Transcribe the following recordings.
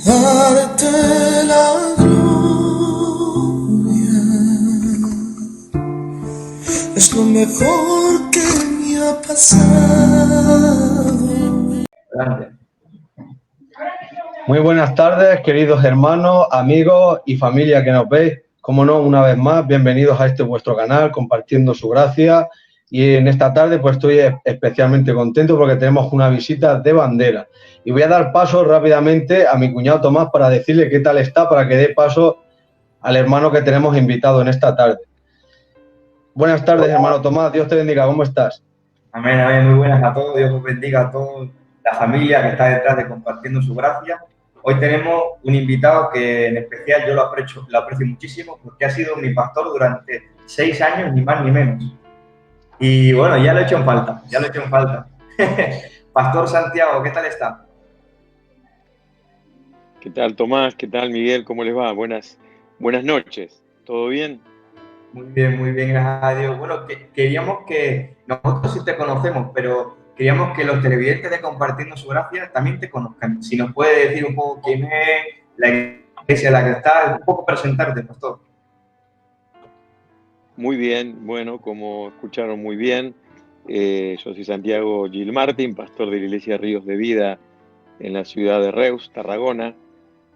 darte la gloria. Es lo mejor que me ha pasado. Grande. Muy buenas tardes, queridos hermanos, amigos y familia que nos veis. Como no, una vez más, bienvenidos a este vuestro canal, compartiendo su gracia. Y en esta tarde pues estoy especialmente contento porque tenemos una visita de bandera. Y voy a dar paso rápidamente a mi cuñado Tomás para decirle qué tal está, para que dé paso al hermano que tenemos invitado en esta tarde. Buenas tardes, hermano Tomás, Dios te bendiga, ¿cómo estás? Amén, amén. Muy buenas a todos. Dios os bendiga a toda la familia que está detrás de compartiendo su gracia. Hoy tenemos un invitado que en especial yo lo aprecio muchísimo porque ha sido mi pastor durante 6 años, ni más ni menos. Y bueno, ya lo he hecho en falta, ya lo he hecho en falta. Pastor Santiago, ¿qué tal está? ¿Qué tal, Tomás? ¿Qué tal, Miguel? ¿Cómo les va? Buenas noches. ¿Todo bien? Muy bien, gracias a Dios. Bueno, queríamos que, nosotros sí te conocemos, pero queríamos que los televidentes de Compartiendo su Gracia también te conozcan. Si nos puedes decir un poco quién es, la iglesia en la que estás, un poco presentarte, pastor. Muy bien. Bueno, como escucharon muy bien, yo soy Santiago Gil Martín, pastor de la Iglesia Ríos de Vida en la ciudad de Reus, Tarragona,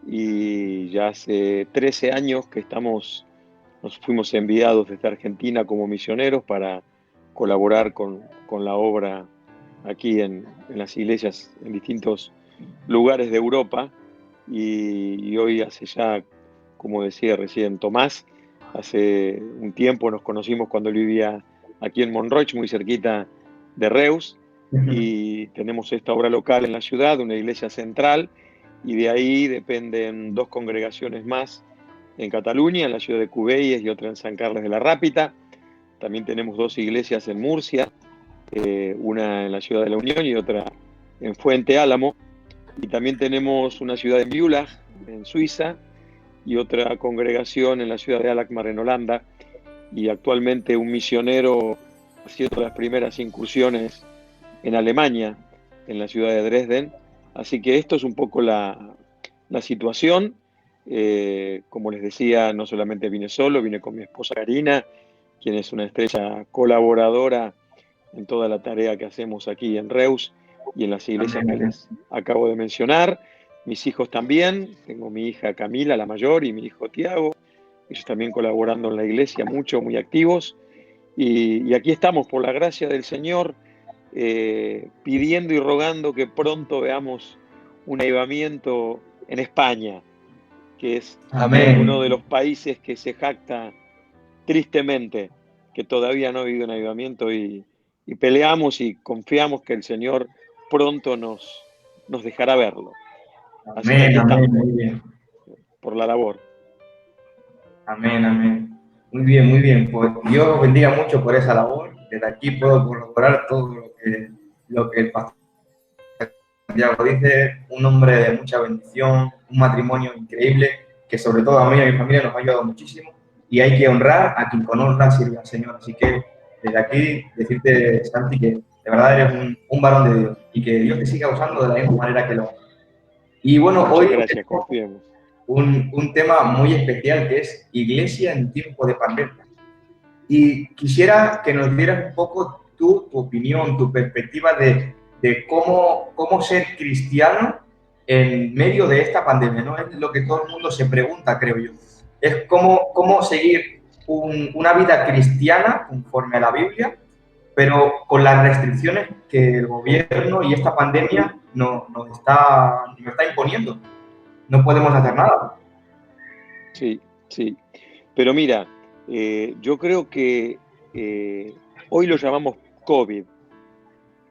y ya hace 13 años que nos fuimos enviados desde Argentina como misioneros para colaborar con la obra aquí en las iglesias en distintos lugares de Europa. Y hoy hace ya, como decía recién Tomás, hace un tiempo nos conocimos cuando él vivía aquí en Monroig, muy cerquita de Reus, y tenemos esta obra local en la ciudad, una iglesia central, y de ahí dependen 2 congregaciones más en Cataluña, en la ciudad de Cubelles y otra en San Carles de la Rápita. También tenemos 2 iglesias en Murcia, una en la ciudad de la Unión y otra en Fuente Álamo. Y también tenemos una ciudad en Beulah, en Suiza, y otra congregación en la ciudad de Alkmaar, en Holanda. Y actualmente un misionero haciendo las primeras incursiones en Alemania, en la ciudad de Dresden. Así que esto es un poco la situación. Como les decía, no solamente vine solo, vine con mi esposa Karina, quien es una estrecha colaboradora en toda la tarea que hacemos aquí en Reus y en las iglesias que les acabo de mencionar. Mis hijos también, tengo mi hija Camila, la mayor, y mi hijo Tiago, ellos también colaborando en la iglesia, mucho, muy activos. Y aquí estamos, por la gracia del Señor, pidiendo y rogando que pronto veamos un avivamiento en España, que es Amén. uno de los países que se jacta tristemente que todavía no ha habido un avivamiento, y peleamos y confiamos que el Señor pronto nos dejará verlo. Así que Amén, aquí amén, estamos, muy bien. por la labor. Amén, amén. Muy bien, muy bien. Pues Dios os bendiga mucho por esa labor. Desde aquí puedo corroborar todo lo que el pastor Santiago dice, un hombre de mucha bendición, un matrimonio increíble, que sobre todo a mí y a mi familia nos ha ayudado muchísimo, y hay que honrar a quien con honra sirve al Señor. Así que desde aquí decirte, Santi, que de verdad eres un varón de Dios y que Dios te siga usando de la misma manera que lo hace. Y bueno, hoy Muchas gracias, tenemos confiemos. un tema muy especial que es Iglesia en tiempo de pandemia. Y quisiera que nos dieras un poco tu opinión, tu perspectiva de cómo ser cristiano en medio de esta pandemia, ¿no? Es lo que todo el mundo se pregunta, creo yo. Es cómo seguir una vida cristiana conforme a la Biblia, pero con las restricciones que el gobierno y esta pandemia nos está imponiendo. No podemos hacer nada. Sí, sí. Pero mira, yo creo que hoy lo llamamos COVID,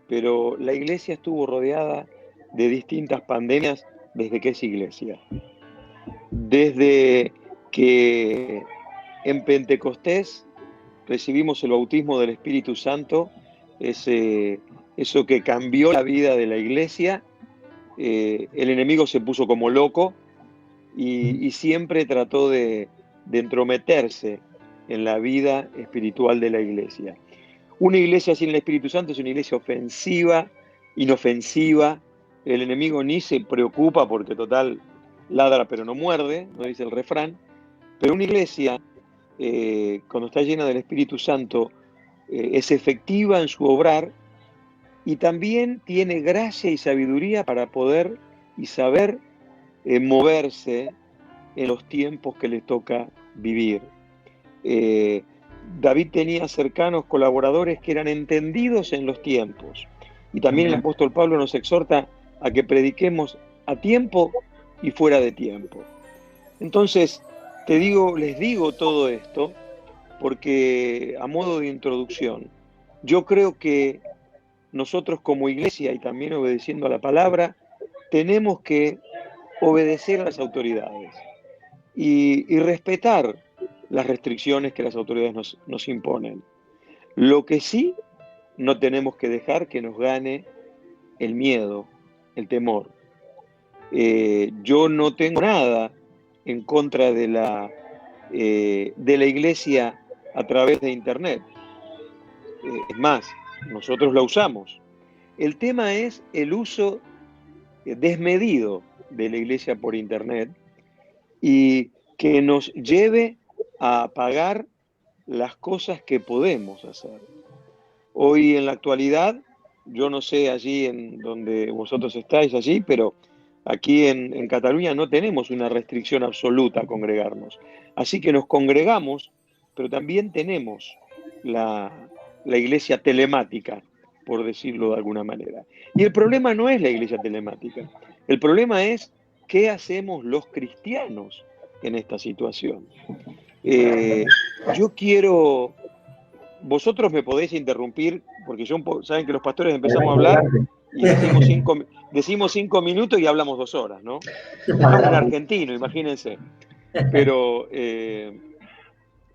pero la iglesia estuvo rodeada de distintas pandemias desde que es iglesia. Desde que en Pentecostés recibimos el bautismo del Espíritu Santo, eso que cambió la vida de la iglesia, el enemigo se puso como loco y siempre trató de entrometerse en la vida espiritual de la iglesia. Una iglesia sin el Espíritu Santo es una iglesia ofensiva, inofensiva. El enemigo ni se preocupa porque, total, ladra pero no muerde, no dice el refrán, pero una iglesia, cuando está llena del Espíritu Santo, es efectiva en su obrar y también tiene gracia y sabiduría para poder y saber moverse en los tiempos que le toca vivir. David tenía cercanos colaboradores que eran entendidos en los tiempos. Y también el apóstol Pablo nos exhorta a que prediquemos a tiempo y fuera de tiempo. Entonces, les digo todo esto porque, a modo de introducción, yo creo que nosotros como iglesia, y también obedeciendo a la palabra, tenemos que obedecer a las autoridades y respetar las restricciones que las autoridades nos imponen. Lo que sí, no tenemos que dejar que nos gane el miedo, el temor. Yo no tengo nada en contra de la iglesia a través de Internet. Es más, nosotros la usamos. El tema es el uso desmedido de la iglesia por Internet y que nos lleve a pagar las cosas que podemos hacer. Hoy en la actualidad, yo no sé allí en donde vosotros estáis allí, pero aquí en Cataluña no tenemos una restricción absoluta a congregarnos. Así que nos congregamos, pero también tenemos la iglesia telemática, por decirlo de alguna manera. Y el problema no es la iglesia telemática. El problema es qué hacemos los cristianos en esta situación. Yo quiero... Vosotros me podéis interrumpir, porque saben que los pastores empezamos a hablar y decimos 5 minutos y hablamos 2 horas, ¿no? Más un argentino, imagínense. Pero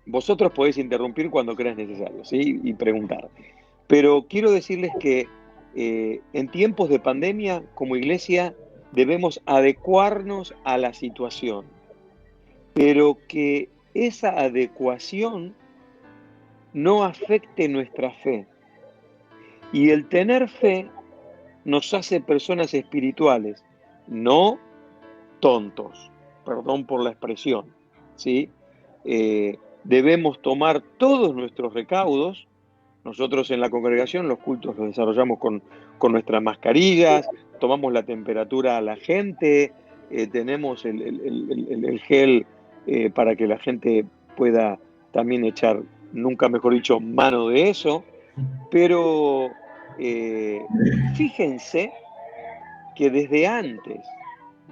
vosotros podéis interrumpir cuando creas necesario, ¿sí? Y preguntar. Pero quiero decirles que en tiempos de pandemia, como iglesia, debemos adecuarnos a la situación, pero que esa adecuación no afecte nuestra fe. Y el tener fe nos hace personas espirituales, no tontos, perdón por la expresión, ¿sí? Debemos tomar todos nuestros recaudos. Nosotros en la congregación los cultos los desarrollamos con nuestras mascarillas, tomamos la temperatura a la gente, tenemos el gel para que la gente pueda también echar, nunca mejor dicho, mano de eso. Pero fíjense que desde antes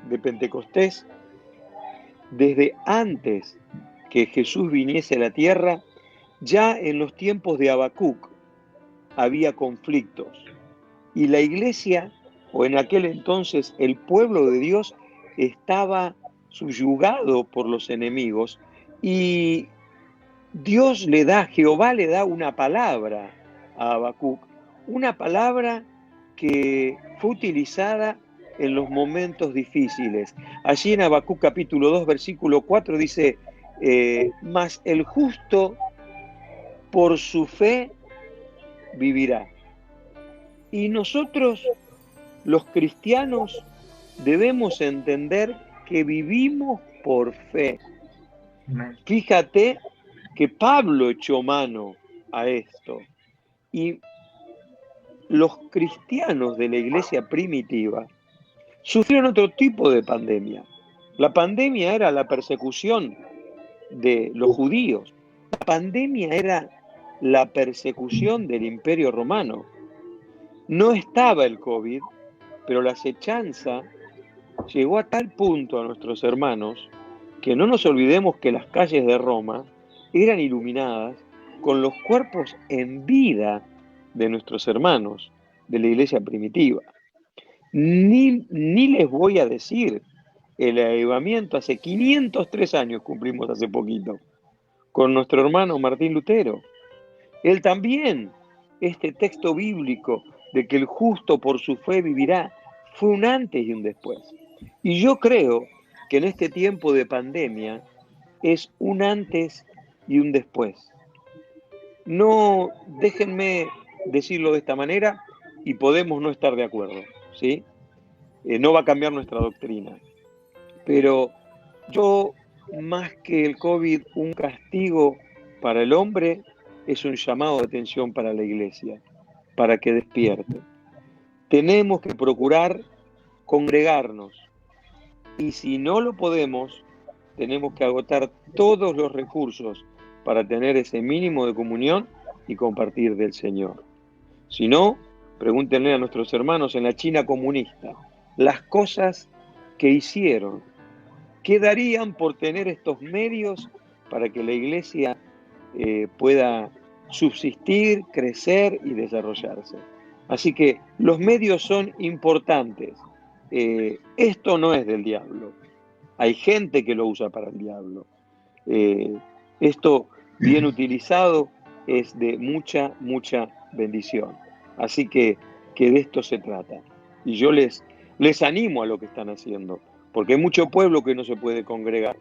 de Pentecostés, desde antes que Jesús viniese a la tierra, ya en los tiempos de Habacuc había conflictos. Y la iglesia, o en aquel entonces el pueblo de Dios, estaba subyugado por los enemigos. Y Jehová le da una palabra a Habacuc, una palabra que fue utilizada en los momentos difíciles. Allí en Habacuc capítulo 2, versículo 4 dice, mas el justo por su fe vivirá. Y nosotros, los cristianos, debemos entender que vivimos por fe. Fíjate que Pablo echó mano a esto. Y los cristianos de la iglesia primitiva sufrieron otro tipo de pandemia. La pandemia era la persecución de los judíos. La pandemia era la persecución del Imperio Romano. No estaba el COVID, pero la acechanza llegó a tal punto a nuestros hermanos que no nos olvidemos que las calles de Roma eran iluminadas con los cuerpos en vida de nuestros hermanos de la iglesia primitiva. Ni les voy a decir el avivamiento, hace 503 años cumplimos hace poquito, con nuestro hermano Martín Lutero. Él también, este texto bíblico de que el justo por su fe vivirá, fue un antes y un después. Y yo creo que en este tiempo de pandemia es un antes y un después. No, déjenme decirlo de esta manera y podemos no estar de acuerdo, ¿sí? No va a cambiar nuestra doctrina. Pero yo, más que el COVID, un castigo para el hombre, es un llamado de atención para la iglesia, para que despierte. Tenemos que procurar congregarnos, y si no lo podemos, tenemos que agotar todos los recursos para tener ese mínimo de comunión y compartir del Señor. Si no, pregúntenle a nuestros hermanos en la China comunista las cosas que hicieron. ¿Qué darían por tener estos medios para que la iglesia pueda subsistir, crecer y desarrollarse? Así que los medios son importantes. Esto no es del diablo. Hay gente que lo usa para el diablo. Esto, bien utilizado, es de mucha, mucha bendición. Así que de esto se trata. Y yo les animo a lo que están haciendo, porque hay mucho pueblo que no se puede congregar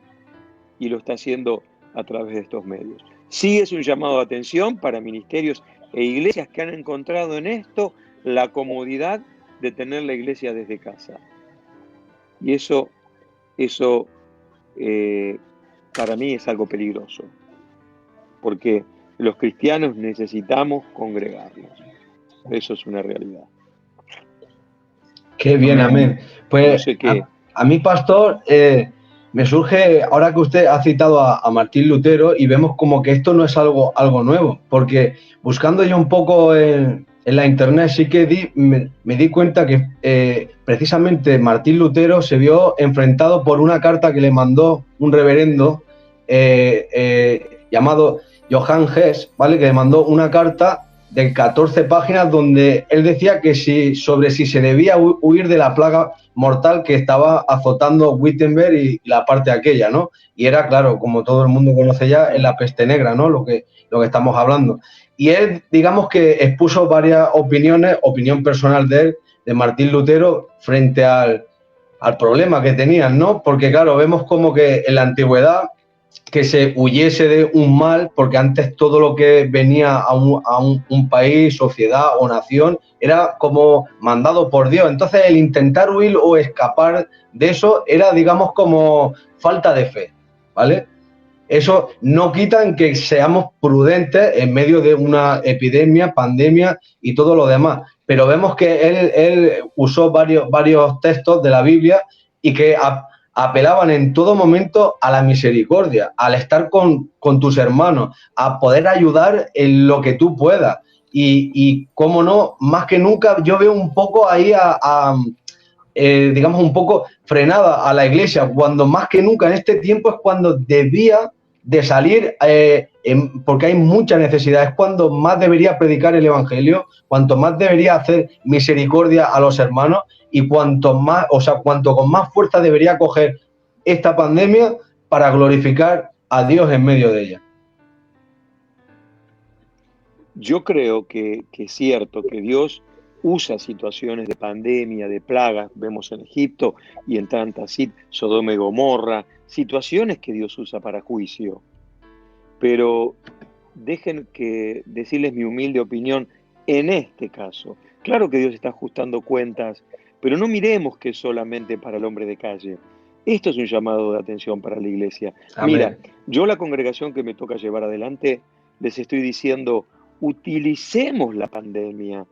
y lo está haciendo a través de estos medios. Sí es un llamado de atención para ministerios e iglesias que han encontrado en esto la comodidad de tener la iglesia desde casa. Y eso para mí es algo peligroso, porque los cristianos necesitamos congregarnos. Eso es una realidad. Qué bien, amén. Pues no sé qué. A mí, pastor, me surge, ahora que usted ha citado a Martín Lutero, y vemos como que esto no es algo nuevo, porque buscando yo un poco en la internet sí que me di cuenta que precisamente Martín Lutero se vio enfrentado por una carta que le mandó un reverendo llamado Johann Hess, ¿vale? Que le mandó una carta de 14 páginas donde él decía que si se debía huir de la plaga mortal que estaba azotando Wittenberg y la parte aquella, ¿no? Y era, claro, como todo el mundo conoce ya, en la peste negra, ¿no? Lo que estamos hablando. Y él, digamos que expuso varias opiniones, opinión personal de él, de Martín Lutero, frente al problema que tenían, ¿no? Porque, claro, vemos como que en la antigüedad que se huyese de un mal, porque antes todo lo que venía a un país, sociedad o nación era como mandado por Dios. Entonces el intentar huir o escapar de eso era, digamos, como falta de fe, ¿vale? Eso no quita en que seamos prudentes en medio de una epidemia, pandemia y todo lo demás. Pero vemos que él usó varios textos de la Biblia y que apelaban en todo momento a la misericordia, al estar con tus hermanos, a poder ayudar en lo que tú puedas. Y cómo no, más que nunca yo veo un poco ahí digamos, un poco frenada a la iglesia, cuando más que nunca en este tiempo es cuando debía de salir, porque hay mucha necesidad, es cuando más debería predicar el evangelio, cuanto más debería hacer misericordia a los hermanos y cuanto con más fuerza debería coger esta pandemia para glorificar a Dios en medio de ella. Yo creo que es cierto que Dios usa situaciones de pandemia, de plagas, vemos en Egipto y en tantas, Sodoma y Gomorra, situaciones que Dios usa para juicio. Pero dejen que decirles mi humilde opinión en este caso. Claro que Dios está ajustando cuentas, pero no miremos que es solamente para el hombre de calle. Esto es un llamado de atención para la iglesia. Amén. Mira, yo la congregación que me toca llevar adelante, les estoy diciendo, utilicemos la pandemia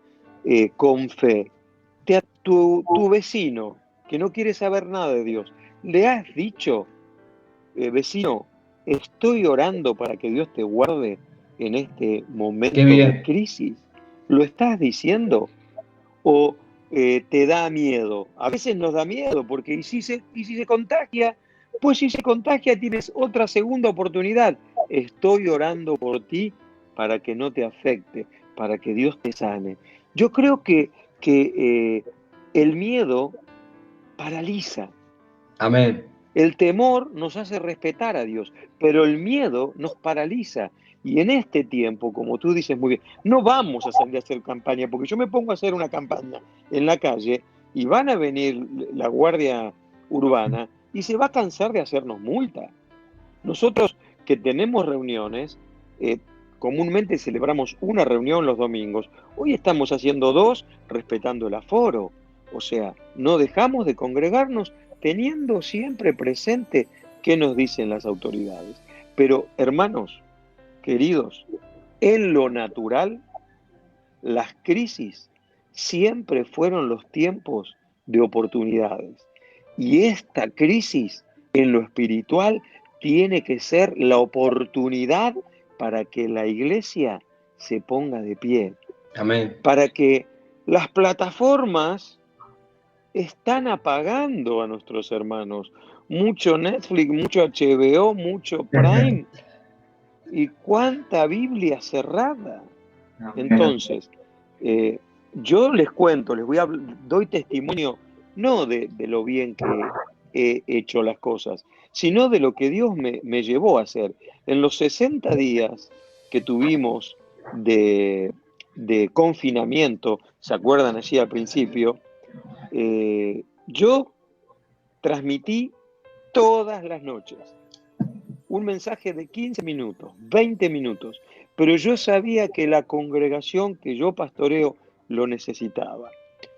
con fe. Tu vecino, que no quiere saber nada de Dios, le has dicho, vecino, estoy orando para que Dios te guarde en este momento de crisis. ¿Lo estás diciendo? ¿O te da miedo? A veces nos da miedo, porque ¿y si se contagia? Pues si se contagia tienes otra segunda oportunidad. Estoy orando por ti para que no te afecte, para que Dios te sane. Yo creo que el miedo paraliza. Amén. El temor nos hace respetar a Dios, pero el miedo nos paraliza. Y en este tiempo, como tú dices muy bien, no vamos a salir a hacer campaña, porque yo me pongo a hacer una campaña en la calle y van a venir la Guardia Urbana y se va a cansar de hacernos multa. Nosotros que tenemos reuniones, comúnmente celebramos una reunión los domingos, hoy estamos haciendo 2, respetando el aforo. O sea, no dejamos de congregarnos teniendo siempre presente qué nos dicen las autoridades. Pero, hermanos, queridos, en lo natural, las crisis siempre fueron los tiempos de oportunidades. Y esta crisis en lo espiritual tiene que ser la oportunidad para que la iglesia se ponga de pie. Amén. Para que las plataformas están apagando a nuestros hermanos. Mucho Netflix, mucho HBO, mucho Prime. ¿Y cuánta Biblia cerrada? Entonces, yo les cuento, doy testimonio no de lo bien que he hecho las cosas, sino de lo que Dios me llevó a hacer. En los 60 días que tuvimos de confinamiento, ¿se acuerdan allí al principio? Yo transmití todas las noches un mensaje de 15 minutos, 20 minutos, pero yo sabía que la congregación que yo pastoreo lo necesitaba.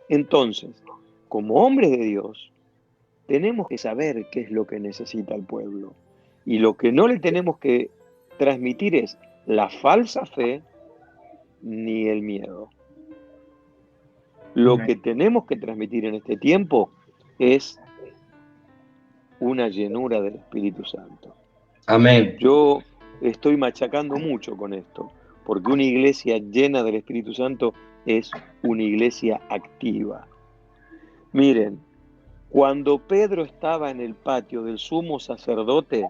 Entonces, como hombres de Dios, tenemos que saber qué es lo que necesita el pueblo. Y lo que no le tenemos que transmitir es la falsa fe ni el miedo. Lo que tenemos que transmitir en este tiempo es una llenura del Espíritu Santo. Amén. Yo estoy machacando mucho con esto, porque una iglesia llena del Espíritu Santo es una iglesia activa. Miren, cuando Pedro estaba en el patio del sumo sacerdote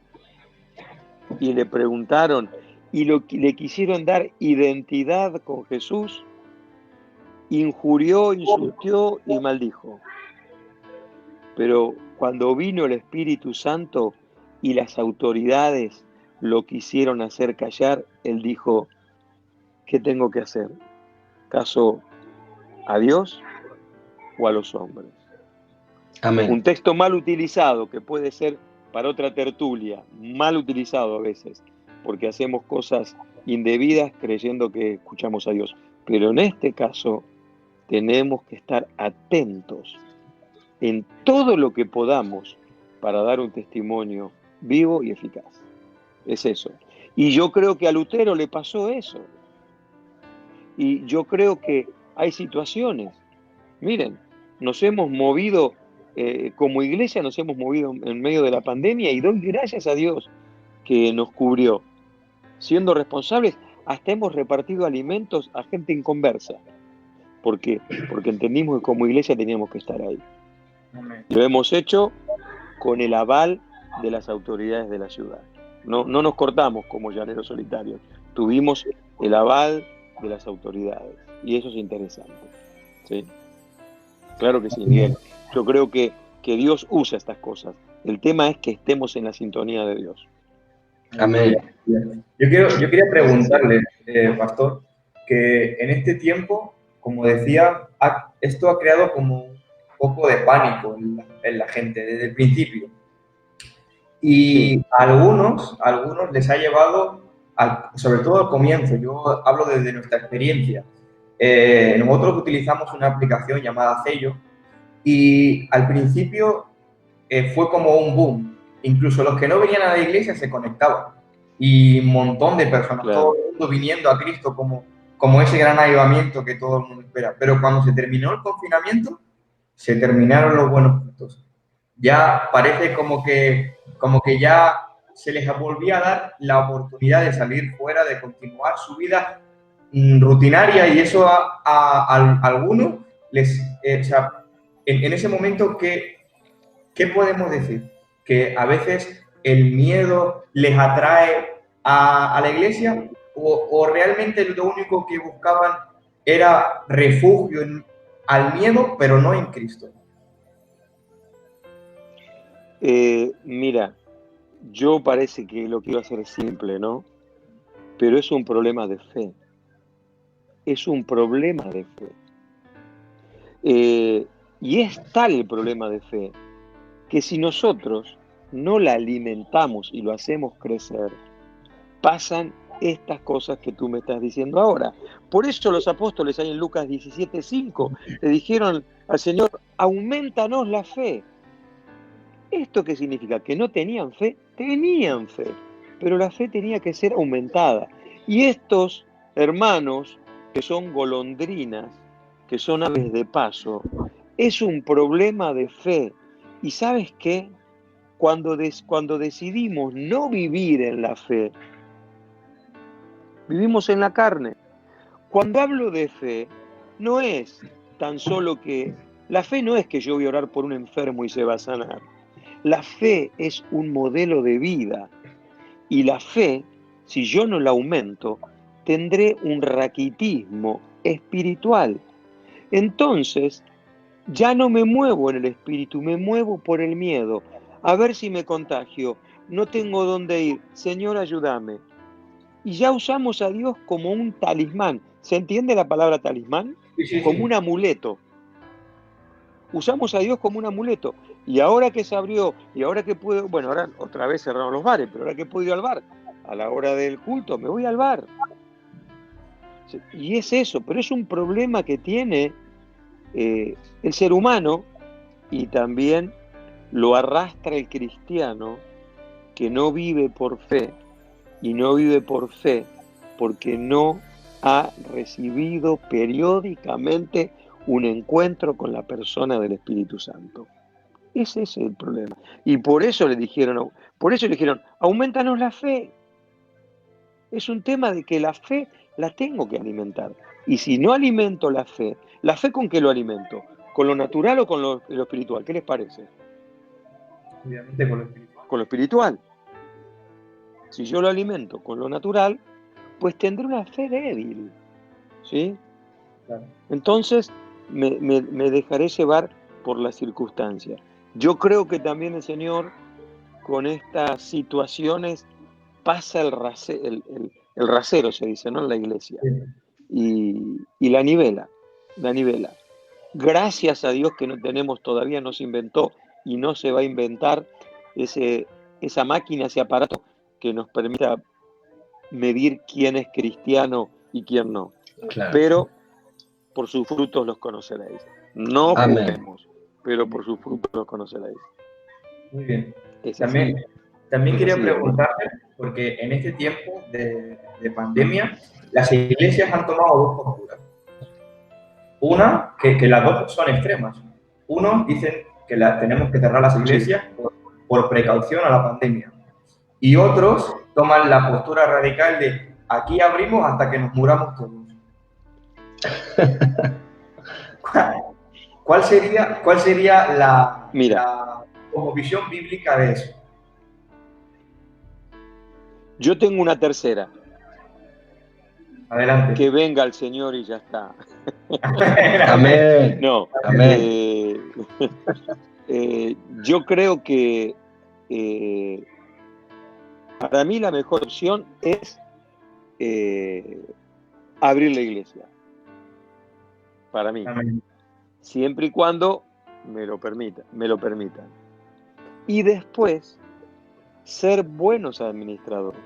y le preguntaron y le quisieron dar identidad con Jesús, injurió, insultó y maldijo. Pero cuando vino el Espíritu Santo y las autoridades lo quisieron hacer callar, él dijo, ¿qué tengo que hacer? ¿Caso a Dios o a los hombres? Amén. Un texto mal utilizado, que puede ser para otra tertulia, mal utilizado a veces, porque hacemos cosas indebidas creyendo que escuchamos a Dios. Pero en este caso tenemos que estar atentos en todo lo que podamos para dar un testimonio vivo y eficaz. Es eso. Y yo creo que a Lutero le pasó eso. Y yo creo que hay situaciones. Miren, nos hemos movido, como iglesia nos hemos movido en medio de la pandemia y doy gracias a Dios que nos cubrió. Siendo responsables, hasta hemos repartido alimentos a gente inconversa. ¿Por qué? Porque entendimos que como iglesia teníamos que estar ahí. Lo hemos hecho con el aval de las autoridades de la ciudad. No nos cortamos como llaneros solitarios. Tuvimos el aval de las autoridades. Y eso es interesante. ¿Sí? Claro que sí, Miguel. Yo creo que Dios usa estas cosas. El tema es que estemos en la sintonía de Dios. Amén. Yo quería preguntarle, pastor, que en este tiempo, como decía, esto ha creado como un poco de pánico en la gente desde el principio. Y a algunos les ha llevado, sobre todo al comienzo, yo hablo desde nuestra experiencia. Nosotros utilizamos una aplicación llamada Zello y al principio fue como un boom. Incluso los que no venían a la iglesia se conectaban. Y un montón de personas, Claro. todo el mundo viniendo a Cristo como ese gran avivamiento que todo el mundo espera. Pero cuando se terminó el confinamiento, se terminaron los buenos frutos. Ya parece como que ya se les volvía a dar la oportunidad de salir fuera, de continuar su vida rutinaria, y eso a algunos les... o sea, en ese momento, ¿qué podemos decir? Que a veces el miedo les atrae a la iglesia, o realmente lo único que buscaban era refugio al miedo, pero no en Cristo. Mira, yo parece que lo quiero hacer simple, ¿no? Pero es un problema de fe. Es un problema de fe. Y es tal el problema de fe que si nosotros no la alimentamos y lo hacemos crecer, pasan estas cosas que tú me estás diciendo ahora. Por eso los apóstoles ahí en Lucas 17:5 le dijeron al Señor, aumentanos la fe. ¿Esto qué significa? ¿Que no tenían fe? Tenían fe, pero la fe tenía que ser aumentada. Y estos hermanos, que son golondrinas, que son aves de paso, es un problema de fe. ¿Y sabes qué? Cuando decidimos no vivir en la fe, vivimos en la carne. Cuando hablo de fe, no es tan solo que... La fe no es que yo voy a orar por un enfermo y se va a sanar. La fe es un modelo de vida. Y la fe, si yo no la aumento, tendré un raquitismo espiritual. Entonces, ya no me muevo en el espíritu, me muevo por el miedo. A ver si me contagio. No tengo dónde ir. Señor, ayúdame. Y ya usamos a Dios como un talismán. ¿Se entiende la palabra talismán? Sí, sí, Como sí. un amuleto. Usamos a Dios como un amuleto. Y ahora que se abrió, y ahora que puedo, bueno, ahora otra vez cerraron los bares, pero ahora que puedo ir al bar, a la hora del culto, me voy al bar. Y es eso, pero es un problema que tiene el ser humano, y también lo arrastra el cristiano que no vive por fe, y no vive por fe porque no ha recibido periódicamente un encuentro con la persona del Espíritu Santo. Ese es el problema. Y por eso le dijeron, aumentanos la fe. Es un tema de que la fe la tengo que alimentar. Y si no alimento ¿la fe con qué lo alimento? ¿Con lo natural o con lo espiritual? ¿Qué les parece? Obviamente con lo espiritual. Con lo espiritual. Si yo lo alimento con lo natural, pues tendré una fe débil. ¿Sí? Claro. Entonces me dejaré llevar por las circunstancias. Yo creo que también el Señor, con estas situaciones, pasa el rasero, se dice, ¿no? En la iglesia. Y la nivela. Gracias a Dios que todavía no se inventó y no se va a inventar esa máquina, ese aparato que nos permita medir quién es cristiano y quién no. Claro. Pero por sus frutos los conoceréis. No Amén. juzguemos, pero por sus frutos los conoceréis. Muy bien. Es También Es quería así, preguntarte, porque en este tiempo de pandemia, las iglesias han tomado dos posturas. Una, que las dos son extremas. Unos dicen que tenemos que cerrar las iglesias por precaución a la pandemia. Y otros toman la postura radical de aquí abrimos hasta que nos muramos todos. ¿Cuál sería la como visión bíblica de eso? Yo tengo una tercera. Adelante. Que venga el Señor y ya está. Amén. No. Amén. Yo creo que para mí la mejor opción es abrir la iglesia. Para mí. Amén. Siempre y cuando me lo permitan. Y después, ser buenos administradores.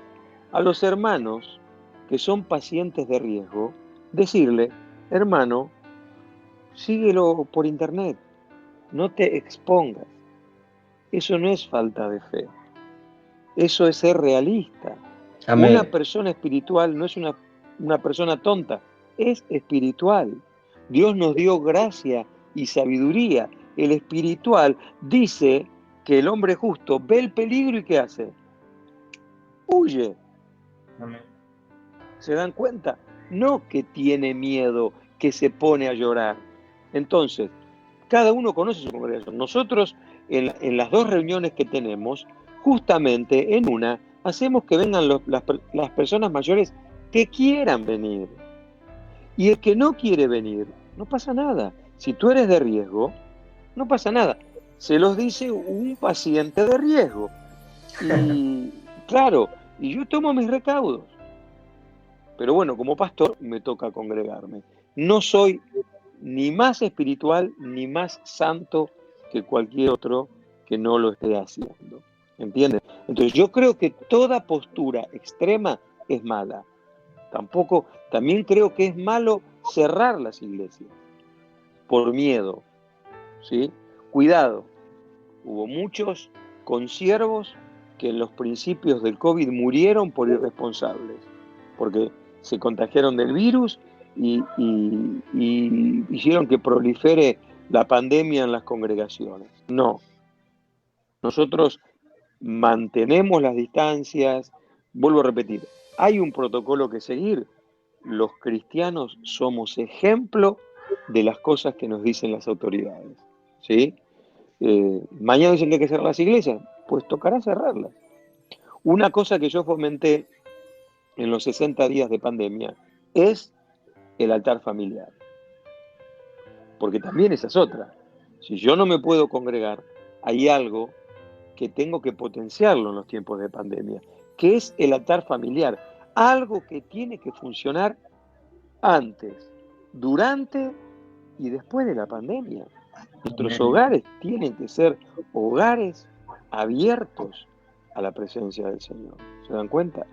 A los hermanos que son pacientes de riesgo, decirle, hermano, síguelo por internet, no te expongas. Eso no es falta de fe. Eso es ser realista. Amén. Una persona espiritual no es una persona tonta, es espiritual. Dios nos dio gracia y sabiduría. El espiritual dice que el hombre justo ve el peligro y ¿qué hace? Huye. Amén. ¿Se dan cuenta? No que tiene miedo, que se pone a llorar. Entonces, cada uno conoce su congregación. Nosotros, en las dos reuniones que tenemos, justamente en una, hacemos que vengan las personas mayores que quieran venir. Y el que no quiere venir, no pasa nada. Si tú eres de riesgo, no pasa nada. Se los dice un paciente de riesgo. Y claro, y yo tomo mis recaudos. Pero bueno, como pastor me toca congregarme. No soy ni más espiritual ni más santo que cualquier otro que no lo esté haciendo. ¿Entiendes? Entonces yo creo que toda postura extrema es mala. También creo que es malo cerrar las iglesias por miedo. ¿Sí? Cuidado. Hubo muchos consiervos que en los principios del COVID murieron por irresponsables, porque se contagiaron del virus y hicieron que prolifere la pandemia en las congregaciones. No, nosotros mantenemos las distancias. Vuelvo a repetir, hay un protocolo que seguir. Los cristianos somos ejemplo de las cosas que nos dicen las autoridades, ¿sí? Mañana dicen que hay que cerrar las iglesias, pues tocará cerrarlas. Una cosa que yo fomenté en los 60 días de pandemia es el altar familiar, porque también esa es otra. Si yo no me puedo congregar, hay algo que tengo que potenciarlo en los tiempos de pandemia, que es el altar familiar, algo que tiene que funcionar antes, durante y después de la pandemia. Nuestros hogares tienen que ser hogares abiertos a la presencia del Señor. ¿Se dan cuenta?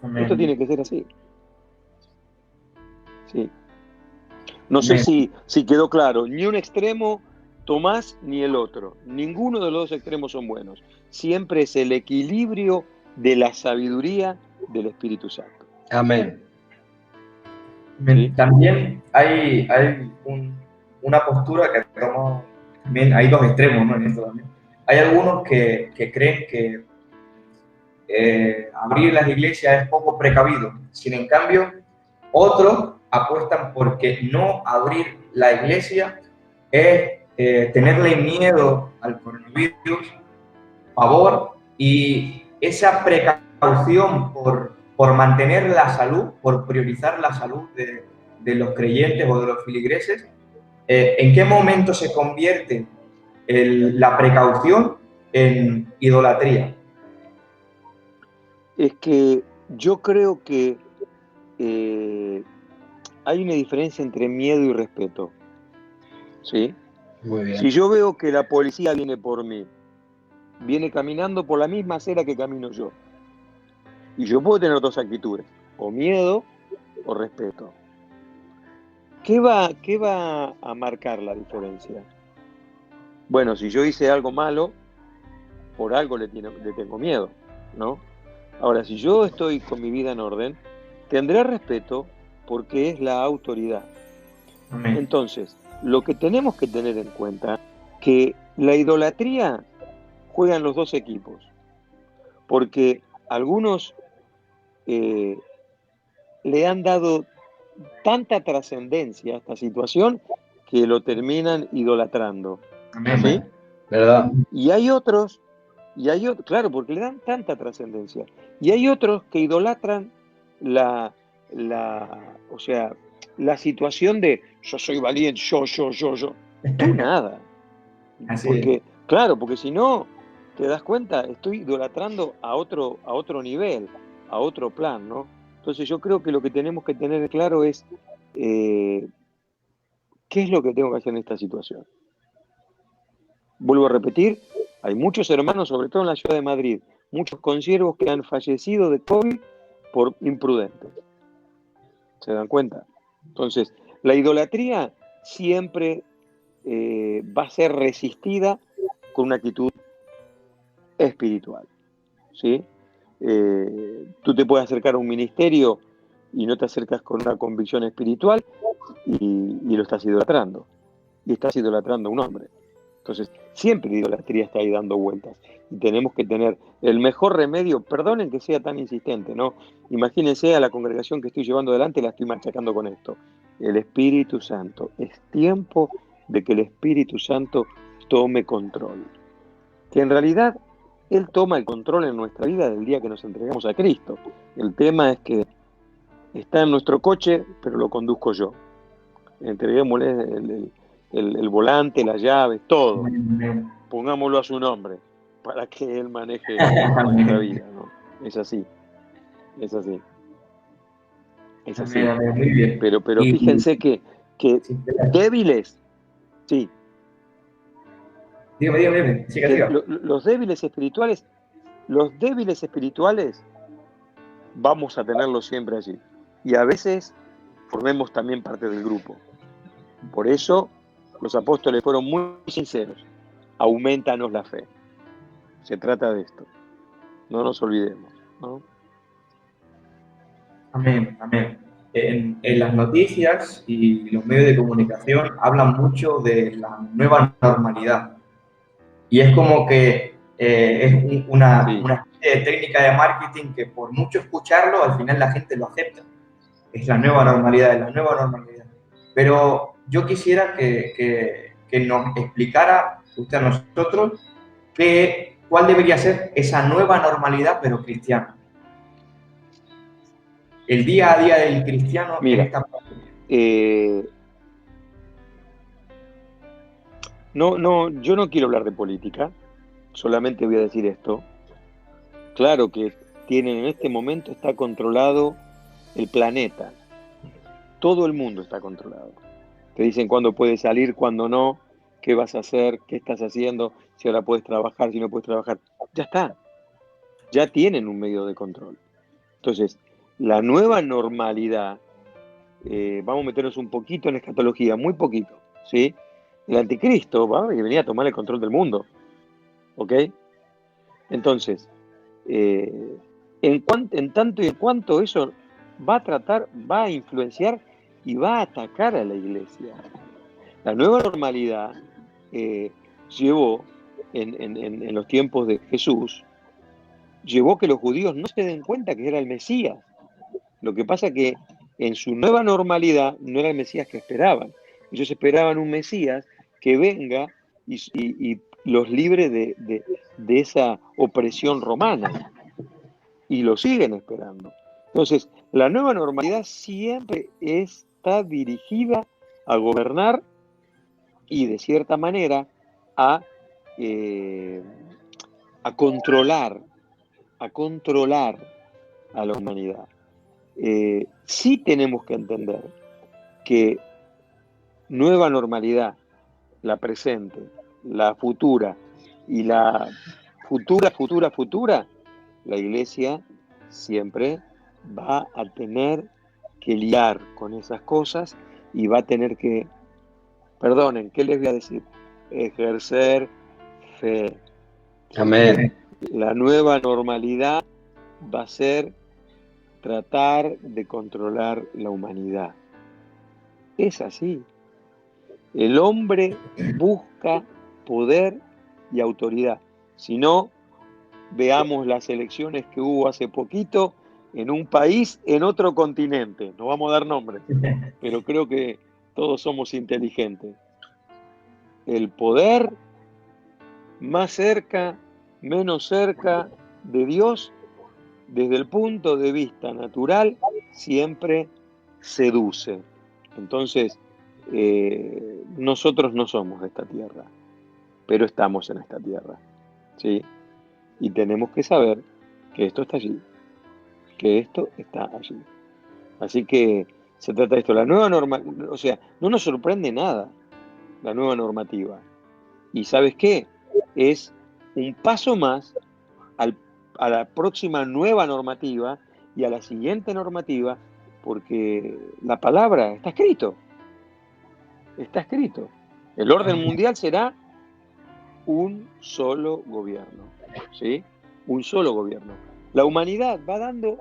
Amén. Esto tiene que ser así. Sí. No sé si quedó claro. Ni un extremo tomás ni el otro. Ninguno de los dos extremos son buenos. Siempre es el equilibrio de la sabiduría del Espíritu Santo. Amén. ¿Sí? También hay una postura que toma, también hay dos extremos, ¿no? En esto también. Hay algunos que creen que abrir las iglesias es poco precavido. Sin en cambio, otros apuestan porque no abrir la iglesia es tenerle miedo al coronavirus, pavor, y esa precaución por mantener la salud, por priorizar la salud de los creyentes o de los feligreses. ¿En qué momento se convierte la precaución en idolatría? Es que yo creo que hay una diferencia entre miedo y respeto. ¿Sí? Muy bien. Si yo veo que la policía viene por mí, viene caminando por la misma acera que camino yo, y yo puedo tener dos actitudes, o miedo o respeto. ¿Qué va a marcar la diferencia? Bueno, si yo hice algo malo, por algo le tengo miedo, ¿no? Ahora, si yo estoy con mi vida en orden, tendré respeto porque es la autoridad. Amén. Entonces, lo que tenemos que tener en cuenta que la idolatría juegan los dos equipos, porque algunos le han dado tanta trascendencia a esta situación que lo terminan idolatrando. Amén. ¿Sí? ¿Verdad? Y hay otros, claro, porque le dan tanta trascendencia. Y hay otros que idolatran o sea, la situación de yo soy valiente, yo. Tú nada. Así Porque, claro, porque si no, te das cuenta, estoy idolatrando a otro nivel, a otro plan, ¿no? Entonces yo creo que lo que tenemos que tener claro es ¿qué es lo que tengo que hacer en esta situación? Vuelvo a repetir, hay muchos hermanos, sobre todo en la ciudad de Madrid, muchos consiervos que han fallecido de COVID por imprudentes. ¿Se dan cuenta? Entonces, la idolatría siempre va a ser resistida con una actitud espiritual, ¿sí? Tú te puedes acercar a un ministerio y no te acercas con una convicción espiritual y lo estás idolatrando. Y estás idolatrando a un hombre. Entonces, siempre la idolatría está ahí dando vueltas. Y tenemos que tener el mejor remedio, perdonen que sea tan insistente, ¿no? Imagínense a la congregación que estoy llevando adelante, la estoy machacando con esto. El Espíritu Santo. Es tiempo de que el Espíritu Santo tome control. Que en realidad Él toma el control en nuestra vida del día que nos entregamos a Cristo. El tema es que está en nuestro coche, pero lo conduzco yo. Entreguémosle el volante, las llaves, todo. Pongámoslo a su nombre para que Él maneje nuestra vida, ¿no? Es así. Es así. Es así. Muy bien. Pero fíjense que débiles, sí. Dígame. Siga. Los débiles espirituales vamos a tenerlos siempre allí. Y a veces formemos también parte del grupo. Por eso los apóstoles fueron muy sinceros. aumentanos la fe. Se trata de esto. No nos olvidemos, ¿no? Amén, amén. En las noticias y los medios de comunicación hablan mucho de la nueva normalidad. Y es como que Sí. una especie de técnica de marketing que por mucho escucharlo, al final la gente lo acepta. Es la nueva normalidad, es la nueva normalidad. Pero yo quisiera que nos explicara usted a nosotros cuál debería ser esa nueva normalidad, pero cristiana. El día a día del cristiano en Mira, esta pandemia. yo no quiero hablar de política, solamente voy a decir esto. Claro que en este momento está controlado el planeta. Todo el mundo está controlado. Te dicen cuándo puedes salir, cuándo no, qué vas a hacer, qué estás haciendo, si ahora puedes trabajar, si no puedes trabajar. Ya está. Ya tienen un medio de control. Entonces, la nueva normalidad, vamos a meternos un poquito en escatología, muy poquito, ¿sí? El anticristo va a venir a tomar el control del mundo, ¿ok? Entonces, en tanto y en cuanto eso va a influenciar y va a atacar a la iglesia. La nueva normalidad llevó, en los tiempos de Jesús, llevó que los judíos no se den cuenta que era el Mesías. Lo que pasa que en su nueva normalidad no era el Mesías que esperaban. Ellos esperaban un Mesías que venga y los libre de esa opresión romana. Y lo siguen esperando. Entonces, la nueva normalidad siempre está dirigida a gobernar y, de cierta manera, a controlar a la humanidad. Sí tenemos que entender que nueva normalidad, la presente, la futura y la futura, la iglesia siempre va a tener que lidiar con esas cosas y va a tener que, perdonen, ¿qué les voy a decir? Ejercer fe. Amén. La nueva normalidad va a ser tratar de controlar la humanidad. Es así. El hombre busca poder y autoridad. Si no, veamos las elecciones que hubo hace poquito en un país, en otro continente. No vamos a dar nombres, pero creo que todos somos inteligentes. El poder más cerca, menos cerca de Dios, desde el punto de vista natural, siempre seduce. Entonces, nosotros no somos de esta tierra, pero estamos en esta tierra, ¿sí? Y tenemos que saber que esto está allí, que esto está allí. Así que se trata de esto. La nueva norma, o sea, no nos sorprende nada la nueva normativa. ¿Y sabes qué? Es un paso más a la próxima nueva normativa y a la siguiente normativa, porque la palabra está escrito. Está escrito. El orden mundial será un solo gobierno, ¿sí? Un solo gobierno. La humanidad va dando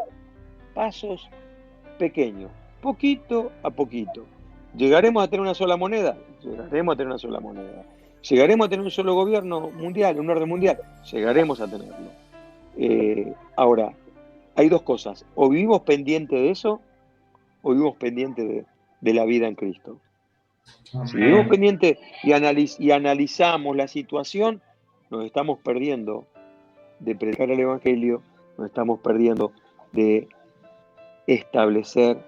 pasos pequeños, poquito a poquito. ¿Llegaremos a tener una sola moneda? Llegaremos a tener una sola moneda. ¿Llegaremos a tener un solo gobierno mundial, un orden mundial? Llegaremos a tenerlo. Ahora, hay dos cosas. O vivimos pendiente de eso, o vivimos pendiente de la vida en Cristo. Si vivimos pendiente y analizamos la situación, nos estamos perdiendo de predicar el Evangelio, nos estamos perdiendo de establecer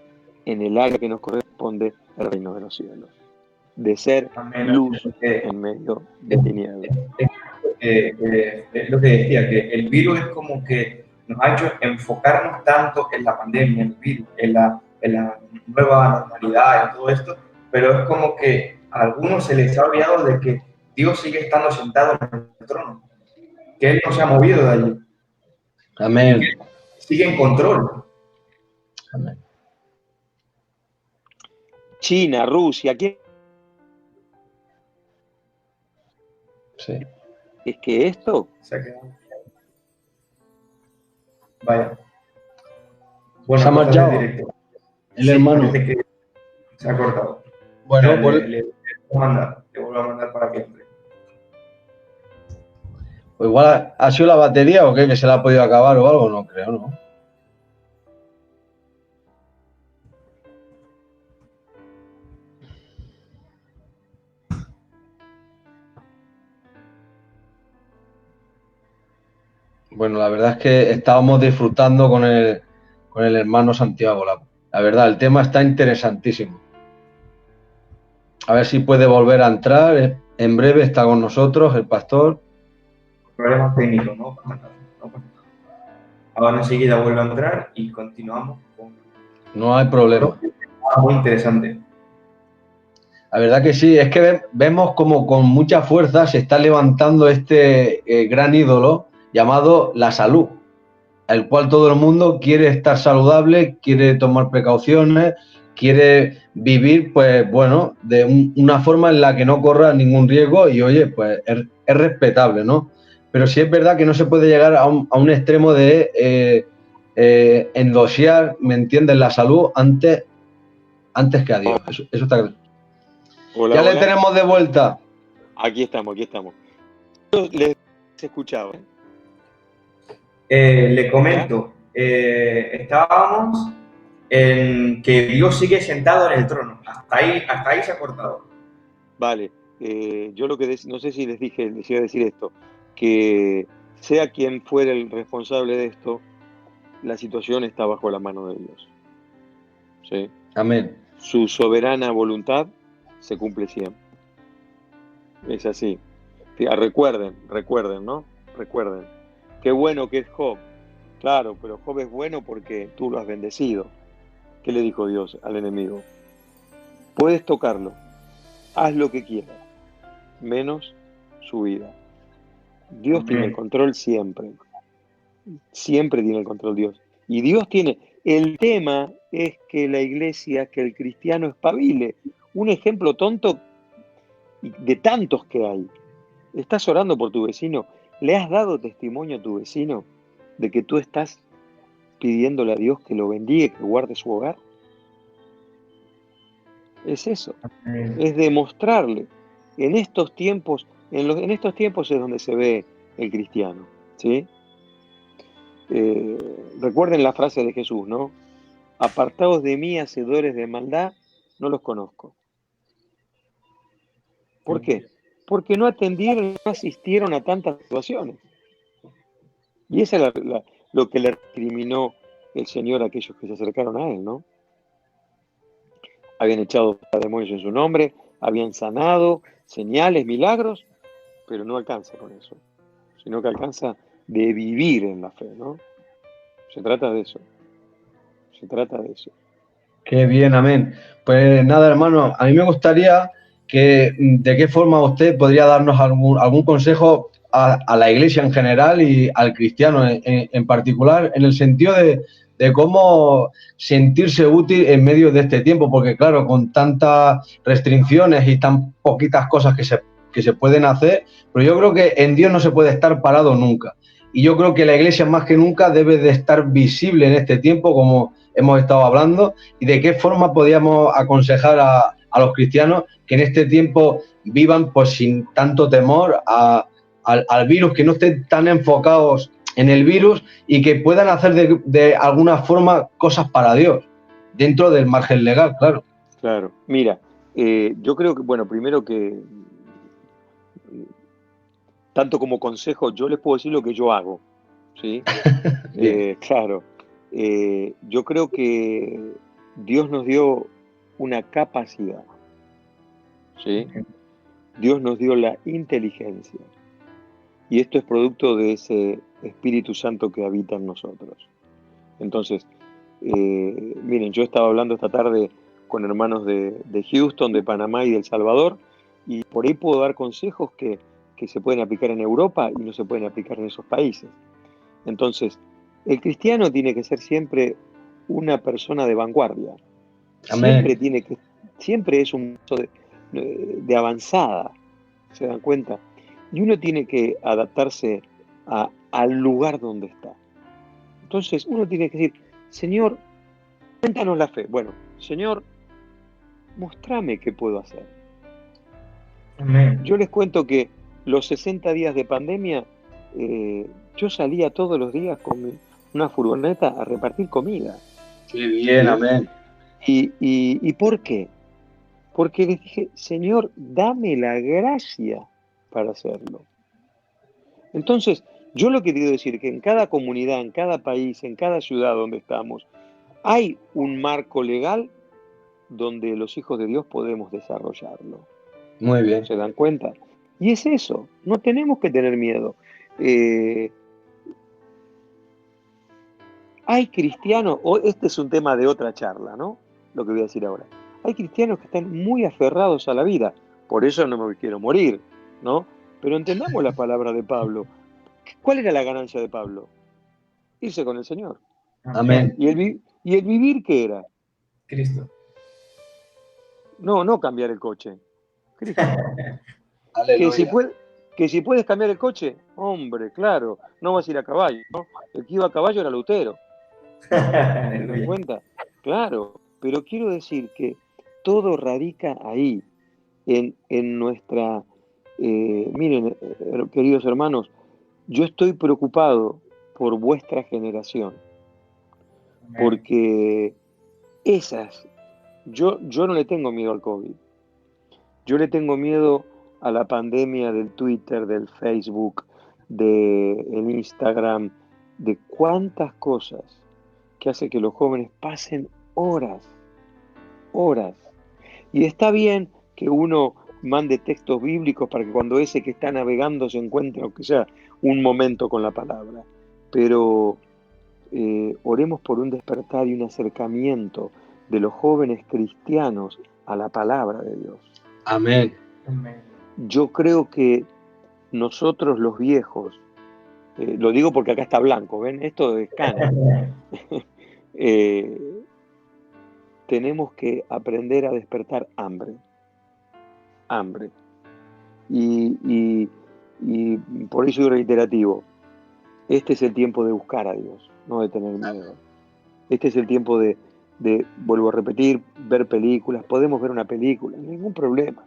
en el área que nos corresponde el reino de los cielos, de ser luz en medio de tinieblas. Es lo que decía, que el virus es como que nos ha hecho enfocarnos tanto en la pandemia, en el virus, en la nueva normalidad, en todo esto, pero es como que a algunos se les ha olvidado de que Dios sigue estando sentado en el trono, que Él no se ha movido de allí. Amén. Sigue en control. Amén. China, Rusia, ¿quién? Sí. es que esto... Se ha quedado. Vaya. Bueno, Se ha cosas del marchado directo. el Sí, hermano. parece que se ha cortado. Bueno, Ya, pues, le vuelvo a mandar para que entre. pues igual ha sido la batería o qué, que se le ha podido acabar o algo, no creo, ¿no? Bueno, la verdad es que estábamos disfrutando con el hermano Santiago. La verdad, el tema está interesantísimo. A ver si puede volver a entrar. En breve está con nosotros el pastor. Problemas técnicos, no pasa nada. No pasa nada. Ahora enseguida vuelve a entrar y continuamos con No hay problema. algo muy interesante. La verdad que sí, es que vemos como con mucha fuerza se está levantando este gran ídolo llamado la salud, el cual todo el mundo quiere estar saludable, quiere tomar precauciones, quiere vivir, pues bueno, de una forma en la que no corra ningún riesgo y oye, pues es respetable, ¿no? Pero sí es verdad que no se puede llegar a un extremo de endosiar, ¿me entiendes?, la salud antes que a Dios. Eso está claro. Hola, Ya le hola. tenemos de vuelta. Aquí estamos, aquí estamos. Yo les he escuchado. Le comento, estábamos en que Dios sigue sentado en el trono. Hasta ahí se ha cortado. Vale, yo lo que no sé si les iba a decir esto, que sea quien fuera el responsable de esto, la situación está bajo la mano de Dios. ¿Sí? Amén. Su soberana voluntad se cumple siempre. Es así. Recuerden, ¿no? Recuerden. Qué bueno que es Job. Claro, pero Job es bueno porque tú lo has bendecido. ¿Qué le dijo Dios al enemigo? Puedes tocarlo, haz lo que quieras, menos su vida. Dios tiene el control siempre. Siempre tiene el control Dios. Y Dios tiene... El tema es que la iglesia, que el cristiano espabile. Un ejemplo tonto de tantos que hay. Estás orando por tu vecino. ¿Le has dado testimonio a tu vecino de que tú estás pidiéndole a Dios que lo bendiga, que guarde su hogar? Es eso. Es demostrarle. En estos tiempos, en estos tiempos es donde se ve el cristiano. ¿Sí? Recuerden la frase de Jesús, ¿no? Apartados de mí, hacedores de maldad, no los conozco. ¿Por qué? Porque no atendieron, no asistieron a tantas situaciones. Y eso es lo que le recriminó el Señor a aquellos que se acercaron a Él, ¿no? Habían echado demonios en su nombre, habían sanado, señales, milagros, pero no alcanza con eso, sino que alcanza de vivir en la fe, ¿no? Se trata de eso. Se trata de eso. Qué bien, amén. Pues nada, hermano, a mí me gustaría que de qué forma usted podría darnos algún consejo a la iglesia en general y al cristiano en particular, en el sentido de cómo sentirse útil en medio de este tiempo, porque claro, con tantas restricciones y tan poquitas cosas que se pueden hacer, pero yo creo que en Dios no se puede estar parado nunca. Y yo creo que la iglesia más que nunca debe de estar visible en este tiempo, como hemos estado hablando, y de qué forma podíamos aconsejar a los cristianos que en este tiempo vivan pues sin tanto temor al virus, que no estén tan enfocados en el virus y que puedan hacer de alguna forma cosas para Dios, dentro del margen legal, claro. Claro, mira, yo creo que, bueno, primero que, tanto como consejo, yo les puedo decir lo que yo hago, ¿sí? Claro, yo creo que Dios nos dio una capacidad, ¿sí? Dios nos dio la inteligencia. Y esto es producto de ese Espíritu Santo que habita en nosotros. Entonces, miren, yo estaba hablando esta tarde con hermanos de Houston, de Panamá y de El Salvador, y por ahí puedo dar consejos que se pueden aplicar en Europa y no se pueden aplicar en esos países. Entonces, el cristiano tiene que ser siempre una persona de vanguardia. Amén. Siempre es un paso de avanzada, ¿se dan cuenta? Y uno tiene que adaptarse al lugar donde está. Entonces uno tiene que decir, Señor, cuéntanos la fe. Bueno, Señor, mostrame qué puedo hacer. Amén. Yo les cuento que los 60 días de pandemia, yo salía todos los días con una furgoneta a repartir comida. Qué bien, ¿Sí? amén. ¿Y por qué? Porque les dije, Señor, dame la gracia para hacerlo. Entonces, yo lo que quiero decir es que en cada comunidad, en cada país, en cada ciudad donde estamos, hay un marco legal donde los hijos de Dios podemos desarrollarlo. Muy bien. ¿Se dan cuenta? Y es eso, no tenemos que tener miedo. Hay cristianos, este es un tema de otra charla, ¿no? Lo que voy a decir ahora. Hay cristianos que están muy aferrados a la vida, por eso no me quiero morir, ¿no? Pero entendamos la palabra de Pablo. ¿Cuál era la ganancia de Pablo? Irse con el Señor. Amén. ¿Y el vivir qué era? Cristo. No cambiar el coche. Cristo. Aleluya. Que si puedes cambiar el coche, hombre, claro, no vas a ir a caballo, ¿no? El que iba a caballo era Lutero. ¿Se dan cuenta? Claro, pero quiero decir que todo radica ahí, en nuestra... miren, queridos hermanos, yo estoy preocupado por vuestra generación, porque yo no le tengo miedo al COVID, yo le tengo miedo a la pandemia del Twitter, del Facebook, del Instagram, de cuántas cosas que hace que los jóvenes pasen horas. Y está bien que uno mande textos bíblicos para que cuando ese que está navegando se encuentre, aunque sea un momento con la palabra. Pero oremos por un despertar y un acercamiento de los jóvenes cristianos a la palabra de Dios. Amén. Yo creo que nosotros los viejos, lo digo porque acá está blanco, ¿ven? Esto es cana. Tenemos que aprender a despertar hambre. Y por eso soy reiterativo. Este es el tiempo de buscar a Dios, no de tener miedo. Este es el tiempo de, vuelvo a repetir, ver películas. Podemos ver una película, ningún problema.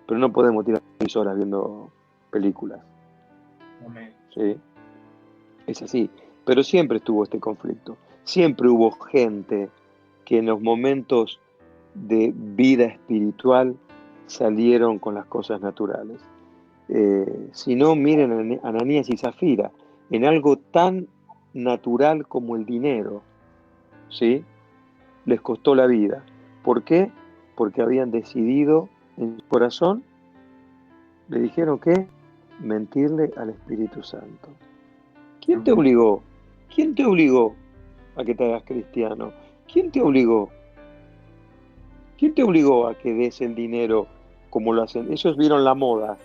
Pero no podemos tirar 6 horas viendo películas. ¿Sí? Es así. Pero siempre estuvo este conflicto. Siempre hubo gente que en los momentos de vida espiritual salieron con las cosas naturales. Si no, miren a Ananías y Zafira, en algo tan natural como el dinero, ¿sí? Les costó la vida. ¿Por qué? Porque habían decidido en su corazón, le dijeron que mentirle al Espíritu Santo. ¿Quién te obligó? ¿Quién te obligó a que te hagas cristiano? ¿Quién te obligó? ¿Quién te obligó a que des el dinero como lo hacen? Ellos vieron la moda.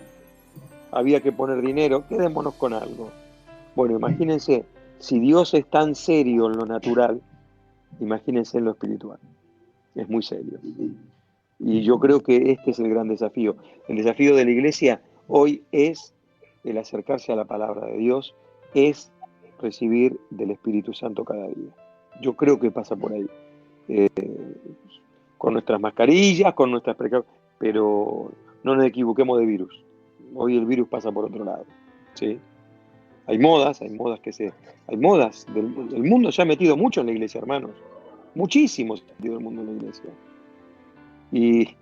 Había que poner dinero, quedémonos con algo. Bueno, imagínense, si Dios es tan serio en lo natural, imagínense en lo espiritual. Es muy serio. Y yo creo que este es el gran desafío. El desafío de la iglesia hoy es el acercarse a la palabra de Dios, es recibir del Espíritu Santo cada día. Yo creo que pasa por ahí. Con nuestras mascarillas, con nuestras precauciones, pero no nos equivoquemos de virus. Hoy el virus pasa por otro lado. ¿Sí? Hay modas, el mundo se ha metido mucho en la iglesia, hermanos. Muchísimo se ha metido el mundo en la iglesia. Y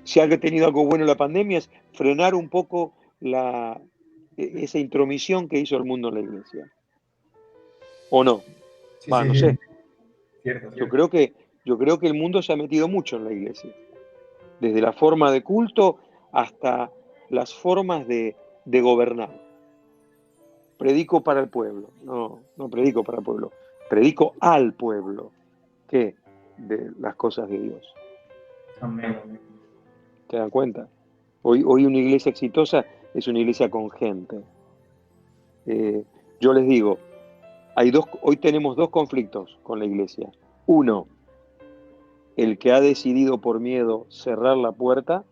si ha tenido algo bueno la pandemia es frenar un poco esa intromisión que hizo el mundo en la iglesia. ¿O no? Sí, no sé. Cierto. Yo creo que el mundo se ha metido mucho en la iglesia. Desde la forma de culto hasta las formas de gobernar. Predico para el pueblo. No predico para el pueblo. Predico al pueblo. ¿Qué? De las cosas de Dios. Amén. ¿Se dan cuenta? Hoy una iglesia exitosa es una iglesia con gente. Yo les digo, hoy tenemos 2 conflictos con la iglesia. Uno, el que ha decidido por miedo cerrar la puerta.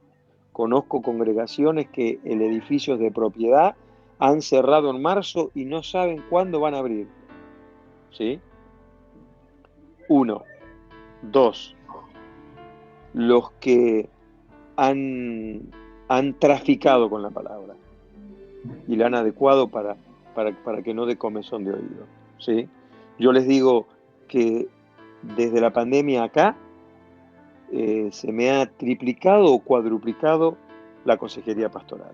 Conozco congregaciones que el edificio es de propiedad, han cerrado en marzo y no saben cuándo van a abrir. ¿Sí? 1. 2. Los que han traficado con la palabra y la han adecuado para que no dé comezón de oído. ¿Sí? Yo les digo que desde la pandemia acá se me ha triplicado o cuadruplicado la consejería pastoral.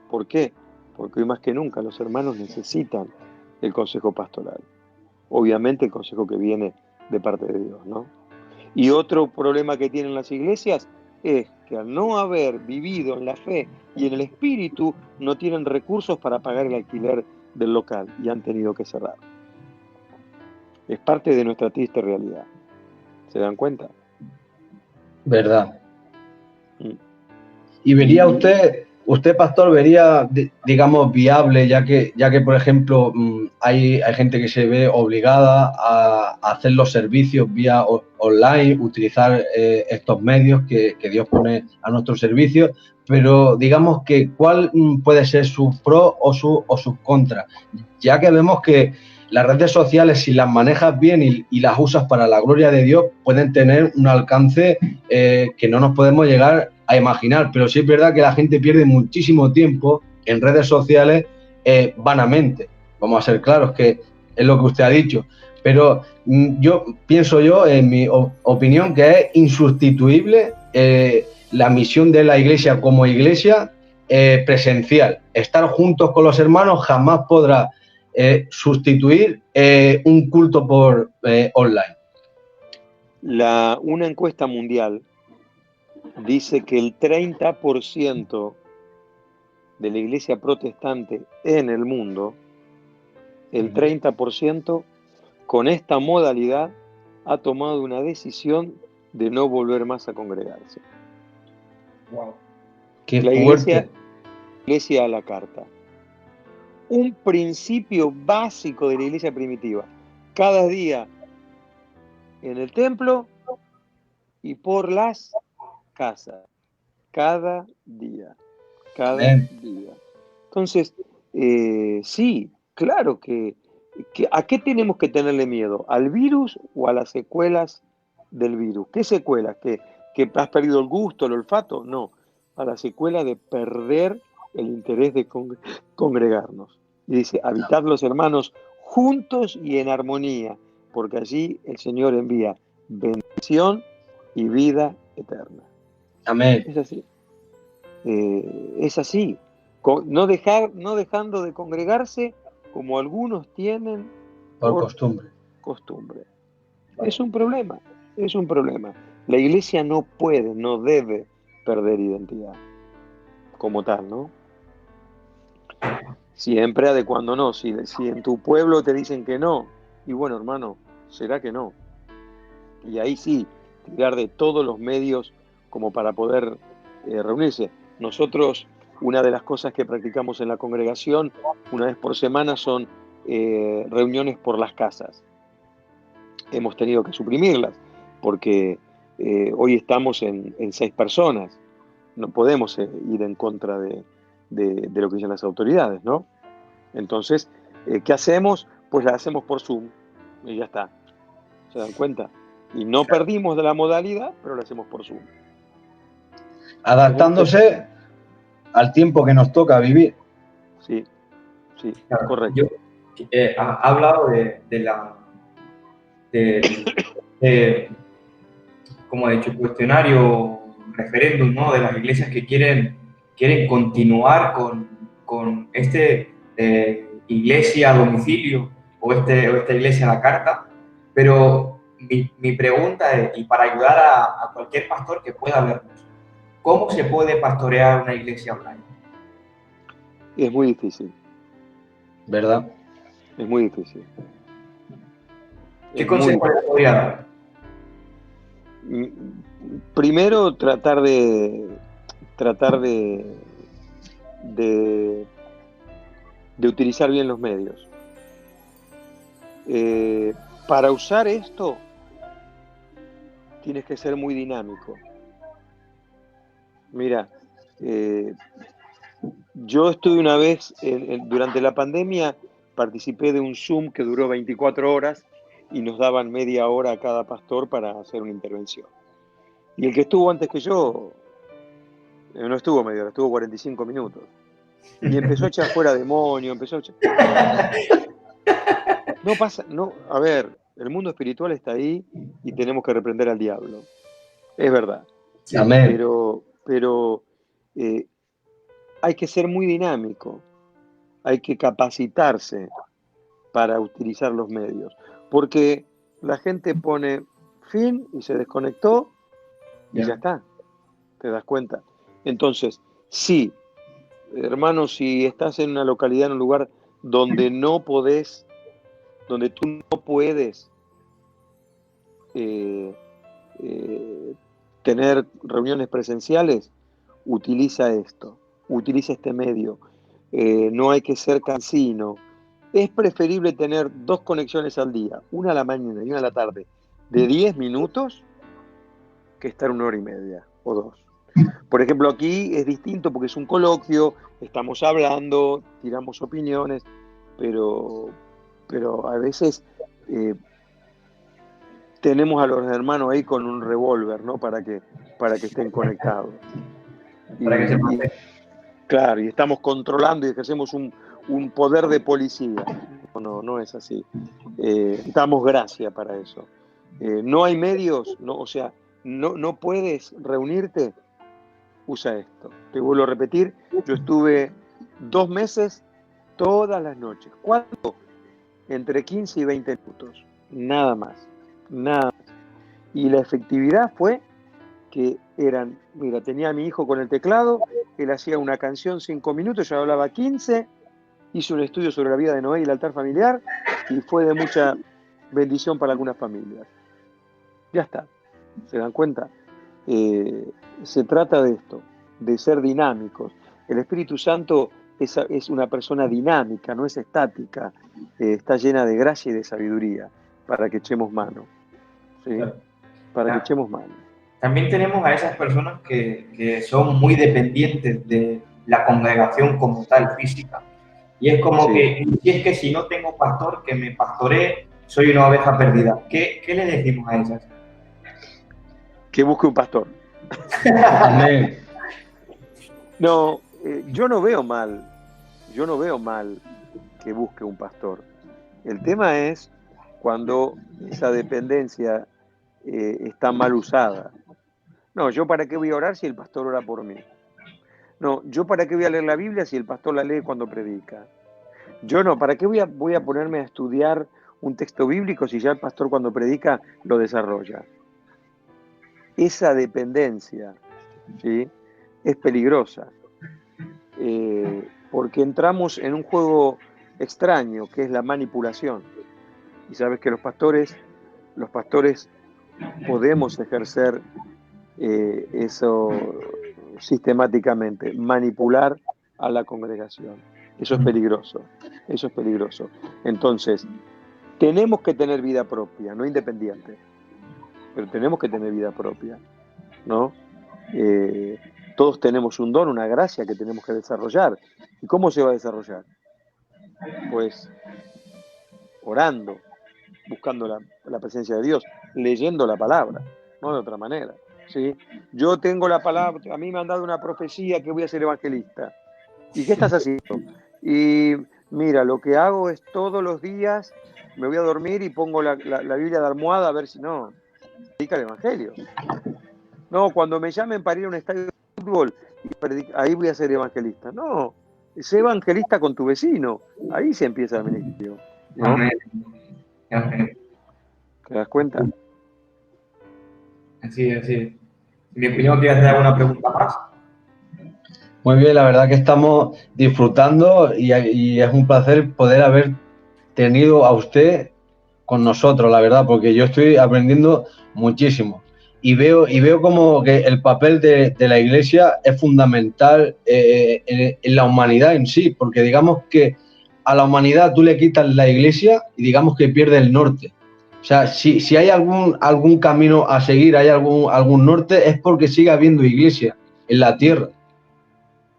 ¿Por qué? Porque hoy más que nunca los hermanos necesitan el consejo pastoral. Obviamente el consejo que viene de parte de Dios, ¿no? Y otro problema que tienen las iglesias es que al no haber vivido en la fe y en el espíritu, no tienen recursos para pagar el alquiler del local y han tenido que cerrar. Es parte de nuestra triste realidad. ¿Se dan cuenta? Verdad. ¿Y vería usted pastor, vería, digamos, viable, ya que por ejemplo, hay gente que se ve obligada a hacer los servicios vía online, utilizar estos medios que Dios pone a nuestro servicio, pero digamos que cuál puede ser su pro o sus contras, ya que vemos que las redes sociales, si las manejas bien y las usas para la gloria de Dios, pueden tener un alcance que no nos podemos llegar a imaginar, pero sí es verdad que la gente pierde muchísimo tiempo en redes sociales vanamente. Vamos a ser claros, que es lo que usted ha dicho, pero yo pienso, en mi opinión, que es insustituible la misión de la iglesia como iglesia presencial. Estar juntos con los hermanos jamás podrá sustituir un culto por online. Una encuesta mundial dice que el 30% de la iglesia protestante en el mundo, el 30% con esta modalidad ha tomado una decisión de no volver más a congregarse. Wow. Qué la fuerte. iglesia a la carta. Un principio básico de la iglesia primitiva. Cada día en el templo y por las casas. Cada día. Entonces, sí, claro que ¿a qué tenemos que tenerle miedo? ¿Al virus o a las secuelas del virus? ¿Qué secuelas? ¿Que has perdido el gusto, el olfato? No, a la secuela de perder el interés de congregarnos. Y dice, habitad los hermanos juntos y en armonía, porque allí el Señor envía bendición y vida eterna. Amén. Es así. Es así. No dejando de congregarse como algunos tienen por costumbre. Es un problema. La iglesia no puede, no debe perder identidad como tal, ¿no? Siempre adecuándonos. Si en tu pueblo te dicen que no, y bueno, hermano, será que no. Y ahí sí, tirar de todos los medios como para poder reunirse. Nosotros, una de las cosas que practicamos en la congregación, una vez por semana, son reuniones por las casas. Hemos tenido que suprimirlas, porque hoy estamos en 6 personas. No podemos ir en contra de lo que dicen las autoridades, ¿no? Entonces, ¿qué hacemos? Pues la hacemos por Zoom y ya está. ¿Se dan cuenta? Y no perdimos de la modalidad, pero la hacemos por Zoom. Adaptándose al tiempo que nos toca vivir. Sí, claro, correcto. Yo ha hablado como he dicho, cuestionario, referéndum, ¿no? De las iglesias que quieren continuar con iglesia a domicilio o esta iglesia a la carta, pero mi pregunta es, y para ayudar a cualquier pastor que pueda vernos, ¿cómo se puede pastorear una iglesia online? Es muy difícil. ¿Verdad? Es muy difícil. ¿Qué consejo le podría dar? Primero, tratar de utilizar bien los medios. Para usar esto, tienes que ser muy dinámico. Mira, Yo estuve una vez, durante la pandemia, participé de un Zoom que duró 24 horas y nos daban media hora a cada pastor para hacer una intervención. Y el que estuvo antes que yo, no estuvo media hora, estuvo 45 minutos. Y empezó a echar fuera demonios, empezó a echar... No pasa, no, a ver, el mundo espiritual está ahí y tenemos que reprender al diablo. Es verdad. Sí. Amén. Pero hay que ser muy dinámico, hay que capacitarse para utilizar los medios. Porque la gente pone fin y se desconectó y ya está. ¿Te das cuenta? Entonces, sí, hermano, si estás en una localidad, en un lugar donde no podés, donde tú no puedes tener reuniones presenciales, utiliza esto, utiliza este medio. No hay que ser cansino. Es preferible tener 2 conexiones al día, una a la mañana y una a la tarde, de 10 minutos, que estar 1 hora y media o 2. Por ejemplo, aquí es distinto porque es un coloquio, estamos hablando, tiramos opiniones, pero a veces tenemos a los hermanos ahí con un revólver, ¿no? Para que estén conectados. Para que se mantengan. Claro, y estamos controlando y ejercemos un poder de policía. No es así. Damos gracia para eso. No hay medios, no, o sea, no puedes reunirte, usa esto. Te vuelvo a repetir, yo estuve 2 meses todas las noches. ¿Cuánto? Entre 15 y 20 minutos. Nada más. Nada más. Y la efectividad fue que mira, tenía a mi hijo con el teclado, él hacía una canción 5 minutos, yo hablaba 15, hice un estudio sobre la vida de Noé y el altar familiar, y fue de mucha bendición para algunas familias. Ya está. ¿Se dan cuenta? Se trata de esto, de ser dinámicos. El Espíritu Santo es una persona dinámica, no es estática, está llena de gracia y de sabiduría para que echemos mano. ¿Sí? Para que echemos mano. También tenemos a esas personas que son muy dependientes de la congregación como tal, física. Y es como que, si es que si no tengo pastor que me pastoree, soy una oveja perdida. ¿Qué le decimos a esas? Que busque un pastor. Amén. No, yo no veo mal que busque un pastor. El tema es cuando esa dependencia está mal usada. No, ¿yo para qué voy a orar si el pastor ora por mí? No, ¿yo para qué voy a leer la Biblia si el pastor la lee cuando predica? Yo no, ¿para qué voy a ponerme a estudiar un texto bíblico si ya el pastor cuando predica lo desarrolla? Esa dependencia, ¿sí?, es peligrosa, porque entramos en un juego extraño que es la manipulación. Y sabes que los pastores podemos ejercer eso sistemáticamente, manipular a la congregación. Eso es peligroso, eso es peligroso. Entonces, tenemos que tener vida propia, no independiente, pero tenemos que tener vida propia, ¿no? Todos tenemos un don, una gracia que tenemos que desarrollar. ¿Y cómo se va a desarrollar? Pues orando, buscando la presencia de Dios, leyendo la palabra, no de otra manera, ¿sí? Yo tengo la palabra, a mí me han dado una profecía que voy a ser evangelista. ¿Y qué estás haciendo? Y mira, lo que hago es todos los días me voy a dormir y pongo la Biblia de almohada a ver si no predica el evangelio. No, cuando me llamen para ir a un estadio de fútbol, ahí voy a ser evangelista. No, sé evangelista con tu vecino. Ahí se empieza el ministerio, ¿no? Amén. Amén. ¿Te das cuenta? Así es. En mi opinión, ¿quieres hacer alguna pregunta más? Muy bien, la verdad que estamos disfrutando y es un placer poder haber tenido a usted con nosotros, la verdad, porque yo estoy aprendiendo muchísimo y veo como que el papel de la Iglesia es fundamental en la humanidad en sí, porque digamos que a la humanidad tú le quitas la Iglesia y digamos que pierde el norte. O sea, si hay algún camino a seguir, hay algún norte, es porque sigue habiendo Iglesia en la tierra.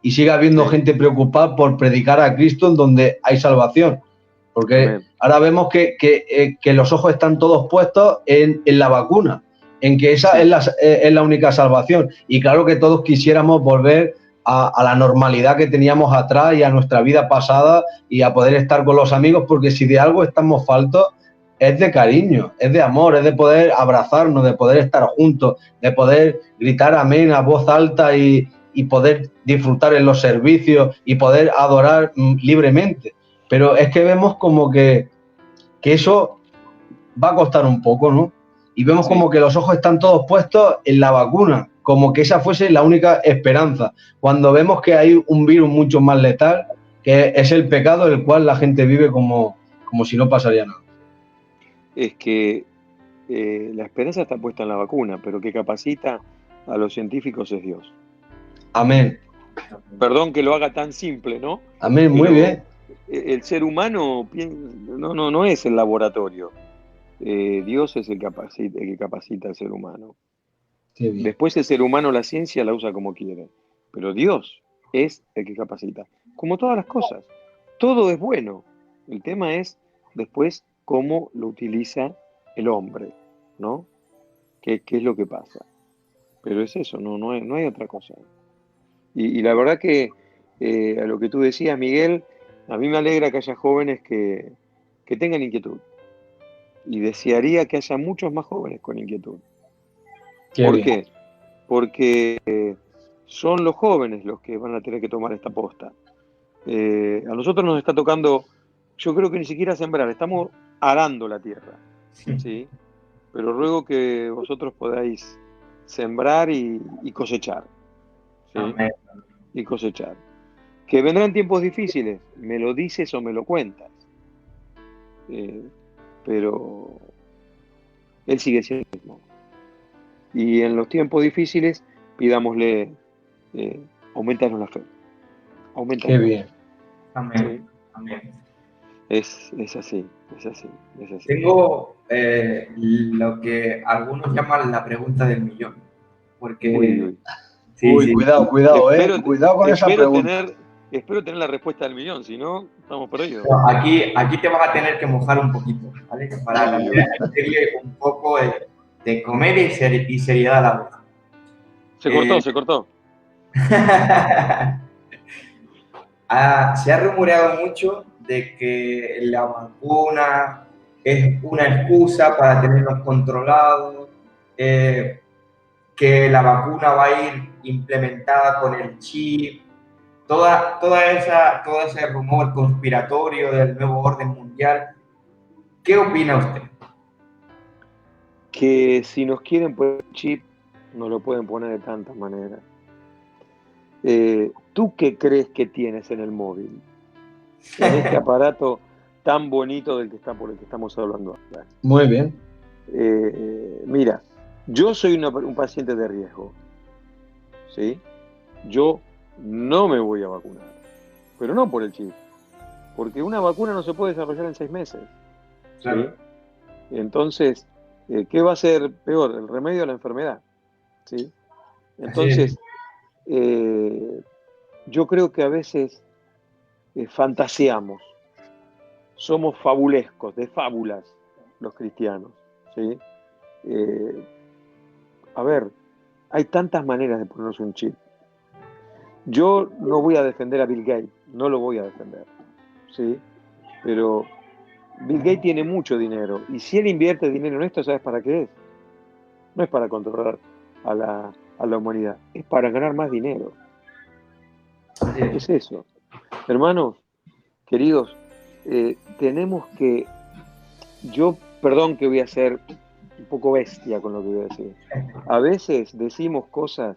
y siga habiendo Sí. gente preocupada por predicar a Cristo en donde hay salvación. Porque Amén. ahora vemos que los ojos están todos puestos en la vacuna, en que esa Sí. es la única salvación. Y claro que todos quisiéramos volver a la normalidad que teníamos atrás y a nuestra vida pasada y a poder estar con los amigos, porque si de algo estamos faltos es de cariño, es de amor, es de poder abrazarnos, de poder estar juntos, de poder gritar amén a voz alta y poder disfrutar en los servicios y poder adorar libremente. Pero es que vemos como que eso va a costar un poco, ¿no? Y vemos Sí. como que los ojos están todos puestos en la vacuna, como que esa fuese la única esperanza, cuando vemos que hay un virus mucho más letal, que es el pecado, el cual la gente vive como si no pasaría nada. Es que la esperanza está puesta en la vacuna, pero que capacita a los científicos es Dios. Amén. Perdón que lo haga tan simple, ¿no? Amén, muy Pero bien. el ser humano no es el laboratorio. Dios es el que capacita al ser humano. Qué bien. Después el ser humano la ciencia la usa como quiere, pero Dios es el que capacita. Como todas las cosas, todo es bueno. El tema es después cómo lo utiliza el hombre, ¿no? ¿Qué es lo que pasa? Pero es eso, no hay otra cosa. Y la verdad que a lo que tú decías, Miguel, a mí me alegra que haya jóvenes que tengan inquietud. Y desearía que haya muchos más jóvenes con inquietud. Qué ¿Por bien. qué? Porque son los jóvenes los que van a tener que tomar esta posta. A nosotros nos está tocando, yo creo que ni siquiera sembrar, estamos arando la tierra, ¿sí? Pero ruego que vosotros podáis sembrar y cosechar, ¿sí? Amén. Y cosechar. Que vendrán tiempos difíciles, me lo dices o me lo cuentas. Pero Él sigue siendo el mismo. Y en los tiempos difíciles, pidámosle, aumentanos la fe. Aumentanos. Qué bien. Amén. Sí. Amén. Es así. Tengo lo que algunos llaman la pregunta del millón. Porque Uy. sí, Uy, sí. cuidado, cuidado con esa pregunta. Espero tener la respuesta del millón, si no, estamos perdidos. No, aquí te vas a tener que mojar un poquito, ¿vale? Para Uy. meterle un poco de comedia y seriedad a la vez. Se cortó. Se ha rumoreado mucho de que la vacuna es una excusa para tenernos controlados, que la vacuna va a ir implementada con el chip, todo ese rumor conspiratorio del nuevo orden mundial. ¿Qué opina usted? Que si nos quieren poner chip, nos lo pueden poner de tantas maneras. ¿Tú qué crees que tienes en el móvil? En este aparato tan bonito por el que estamos hablando ahora. Muy bien. Mira, yo soy un paciente de riesgo, ¿sí? Yo no me voy a vacunar, pero no por el chip, porque una vacuna no se puede desarrollar en 6 meses, ¿sí? Claro. Entonces, ¿qué va a ser peor? El remedio a la enfermedad, ¿sí? Entonces, yo creo que a veces fantaseamos, somos fabulescos, de fábulas, los cristianos, ¿sí? A ver, hay tantas maneras de ponernos un chip. Yo no voy a defender a Bill Gates, no lo voy a defender, ¿sí? Pero Bill Gates tiene mucho dinero, y si él invierte dinero en esto, ¿sabes para qué es? No es para controlar a la humanidad, es para ganar más dinero. Es eso. Hermanos, queridos, tenemos que... perdón que voy a ser un poco bestia con lo que voy a decir. A veces decimos cosas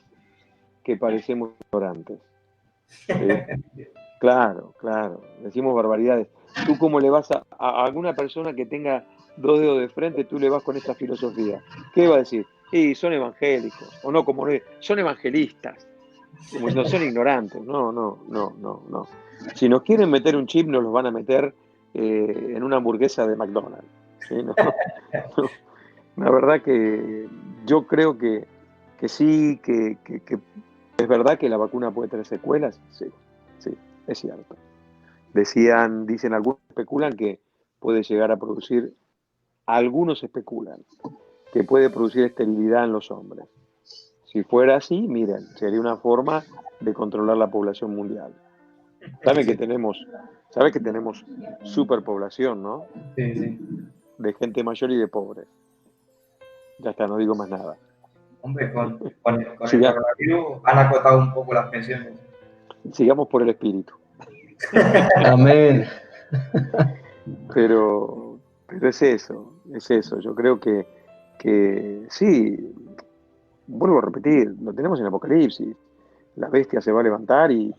que parecemos ignorantes. Claro, decimos barbaridades. Tú como le vas a alguna persona que tenga 2 dedos de frente, tú le vas con esta filosofía. ¿Qué va a decir? Y son evangélicos, o no, como no, son evangelistas. Como si no son ignorantes. No. Si nos quieren meter un chip, nos los van a meter en una hamburguesa de McDonald's. ¿Sí? No. La verdad que yo creo que sí, que es verdad que la vacuna puede tener secuelas? Sí, sí, es cierto. Dicen algunos especulan que puede llegar a producir, algunos especulan que puede producir esterilidad en los hombres. Si fuera así, miren, sería una forma de controlar la población mundial. Sabes que tenemos superpoblación, ¿no? Sí, sí. De gente mayor y de pobres. Ya está, no digo más nada. Hombre, con el Siga- coronavirus han acotado un poco las pensiones. sigamos por el espíritu. Amén. Pero es eso. Yo creo que sí, vuelvo a repetir, lo tenemos en Apocalipsis. La bestia se va a levantar y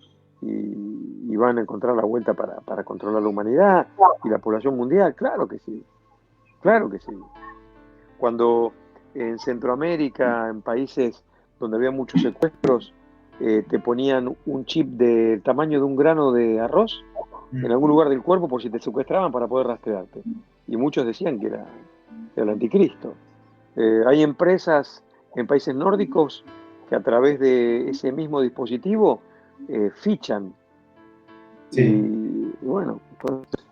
van a encontrar la vuelta para controlar la humanidad y la población mundial. Claro que sí, claro que sí. Cuando en Centroamérica, en países donde había muchos secuestros, te ponían un chip del tamaño de un grano de arroz en algún lugar del cuerpo por si te secuestraban para poder rastrearte. Y muchos decían que era el anticristo. Hay empresas en países nórdicos que a través de ese mismo dispositivo fichan. Sí. Y bueno, entonces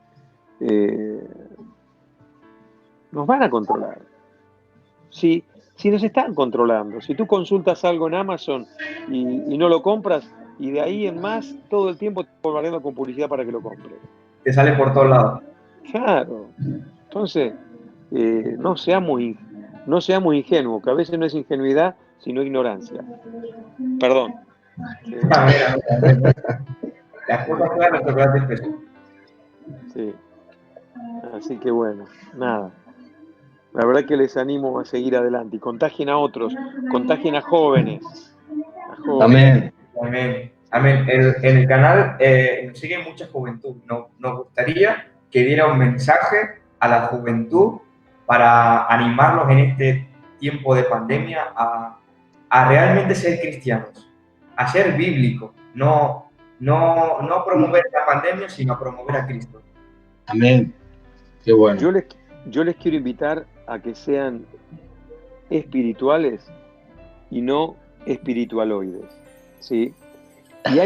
nos van a controlar. Si nos están controlando, si tú consultas algo en Amazon y no lo compras, y de ahí en más, todo el tiempo te bombardeando con publicidad para que lo compres. Te sale por todos lados. Claro. Entonces, no seamos ingenuos, que a veces no es ingenuidad, sino ignorancia. Perdón. Mira. Las cosas claras, los chocolates pesan. Sí. Así que bueno, nada. La verdad que les animo a seguir adelante y contagien a otros, contagien a jóvenes. Amén. Amén. Amén. En el canal nos sigue mucha juventud. Nos gustaría que diera un mensaje a la juventud para animarlos en este tiempo de pandemia a realmente ser cristianos, a ser bíblicos, no promover la pandemia, sino a promover a Cristo. Amén. Qué bueno. Yo les quiero invitar a que sean espirituales y no espiritualoides, ¿sí? Y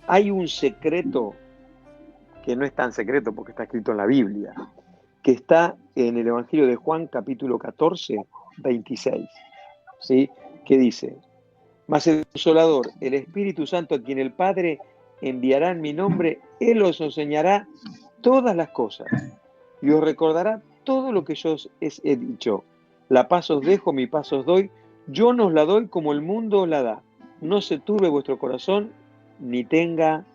hay un secreto que no es tan secreto porque está escrito en la Biblia, que está en el Evangelio de Juan, capítulo 14, 26, ¿sí? Que dice: mas el Consolador, el Espíritu Santo, a quien el Padre enviará en mi nombre, Él os enseñará todas las cosas y os recordará todo lo que yo os he dicho. La paz os dejo, mi paz os doy. Yo no os la doy como el mundo os la da. No se turbe vuestro corazón, ni tenga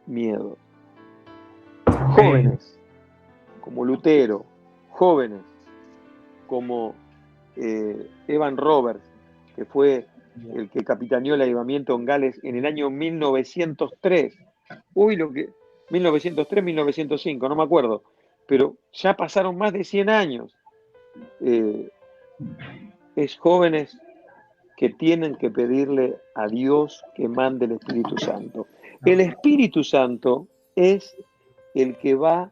miedo. Jóvenes, como Lutero, jóvenes, como Evan Roberts, que fue el que capitaneó el avivamiento en Gales en el año 1903. 1903, 1905, no me acuerdo. Pero ya pasaron más de 100 años. Es jóvenes que tienen que pedirle a Dios que mande el Espíritu Santo. El Espíritu Santo es el que va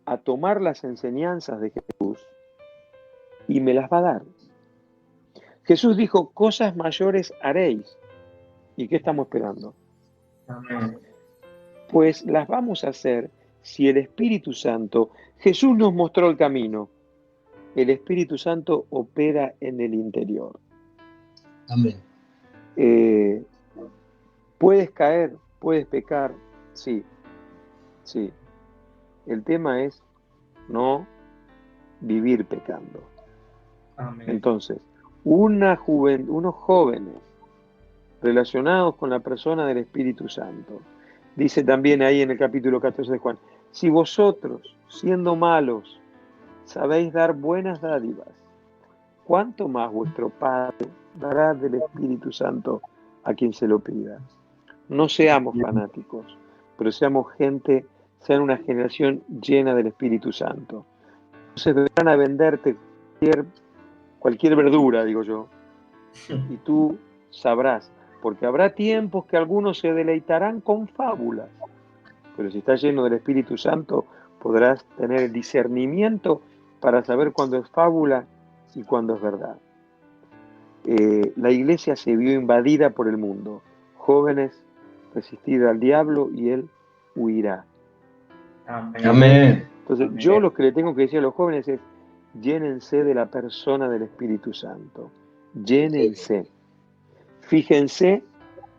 a tomar las enseñanzas de Jesús y me las va a dar. Jesús dijo: cosas mayores haréis. ¿Y qué estamos esperando? Amén. Pues las vamos a hacer si el Espíritu Santo, Jesús nos mostró el camino, el Espíritu Santo opera en el interior. Amén. Puedes caer, puedes pecar, sí. El tema es no vivir pecando. Amén. Entonces, unos jóvenes relacionados con la persona del Espíritu Santo. Dice también ahí en el capítulo 14 de Juan: si vosotros, siendo malos, sabéis dar buenas dádivas, ¿cuánto más vuestro Padre dará del Espíritu Santo a quien se lo pida? No seamos fanáticos, pero sean una generación llena del Espíritu Santo. Entonces vendrán a venderte cualquier verdura, digo yo, y tú sabrás, porque habrá tiempos que algunos se deleitarán con fábulas, pero si estás lleno del Espíritu Santo podrás tener el discernimiento para saber cuándo es fábula y cuándo es verdad. La iglesia se vio invadida por el mundo. Jóvenes, resistid al diablo y él huirá. Amén. Amén. Entonces, yo lo que le tengo que decir a los jóvenes es, llénense de la persona del Espíritu Santo. Llénense. Fíjense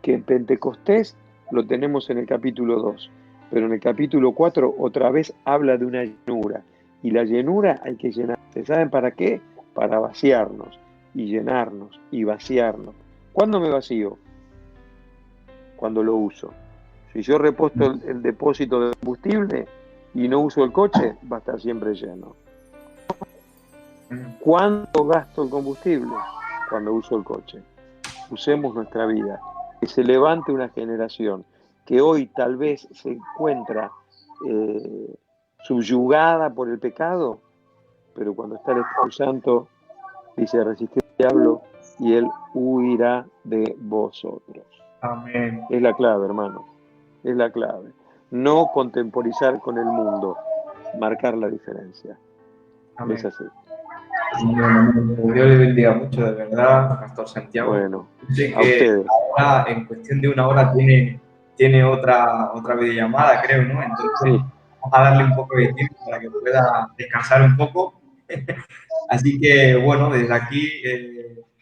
que en Pentecostés lo tenemos en el capítulo 2, pero en el capítulo 4 otra vez habla de una llenura. Y la llenura hay que llenarse. ¿Saben para qué? Para vaciarnos y llenarnos y vaciarnos. ¿Cuándo me vacío? Cuando lo uso. Si yo reposto el depósito de combustible y no uso el coche, va a estar siempre lleno. ¿Cuándo gasto el combustible? Cuando uso el coche. Usemos nuestra vida. Que se levante una generación que hoy tal vez se encuentra subyugada por el pecado, pero cuando está el Espíritu Santo, dice, resistid al diablo y él huirá de vosotros. Amén. Es la clave, hermano. Es la clave. No contemporizar con el mundo, marcar la diferencia. Amén. Es así. Bueno, Dios le bendiga mucho, de verdad, Pastor Santiago. Bueno, Sé a que ustedes. ahora, en cuestión de una hora, tiene otra videollamada, creo, ¿no? Entonces, Sí. vamos a darle un poco de tiempo para que pueda descansar un poco. Así que, bueno, desde aquí,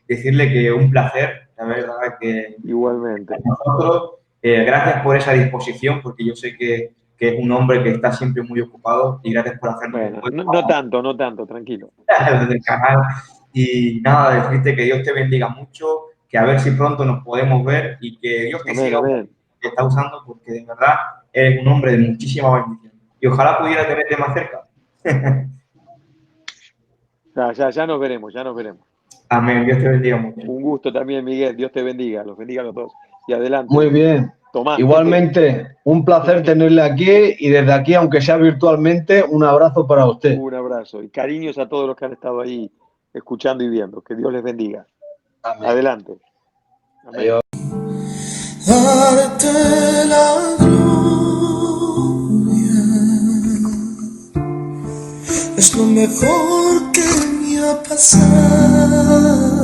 decirle que un placer, la verdad, que Igualmente. nosotros, gracias por esa disposición, porque yo sé que es un hombre que está siempre muy ocupado y gracias por hacernos Bueno, no tanto, tranquilo. del canal. Y nada, decirte que Dios te bendiga mucho, que a ver si pronto nos podemos ver y que Dios te Amén, siga amén. que está usando, porque de verdad eres un hombre de muchísima bendición. Y ojalá pudiera tenerte más cerca. Ya nos veremos, ya nos veremos. Amén, Dios te bendiga mucho. Un gusto también, Miguel. Dios te bendiga, los bendiga a los dos. Y adelante. Muy bien. Tomás, igualmente, un placer tenerle aquí y desde aquí, aunque sea virtualmente, un abrazo para usted. Un abrazo y cariños a todos los que han estado ahí escuchando y viendo. Que Dios les bendiga. Amén. Adelante. Amén. Adiós. Darte la gloria es lo mejor que me ha pasado.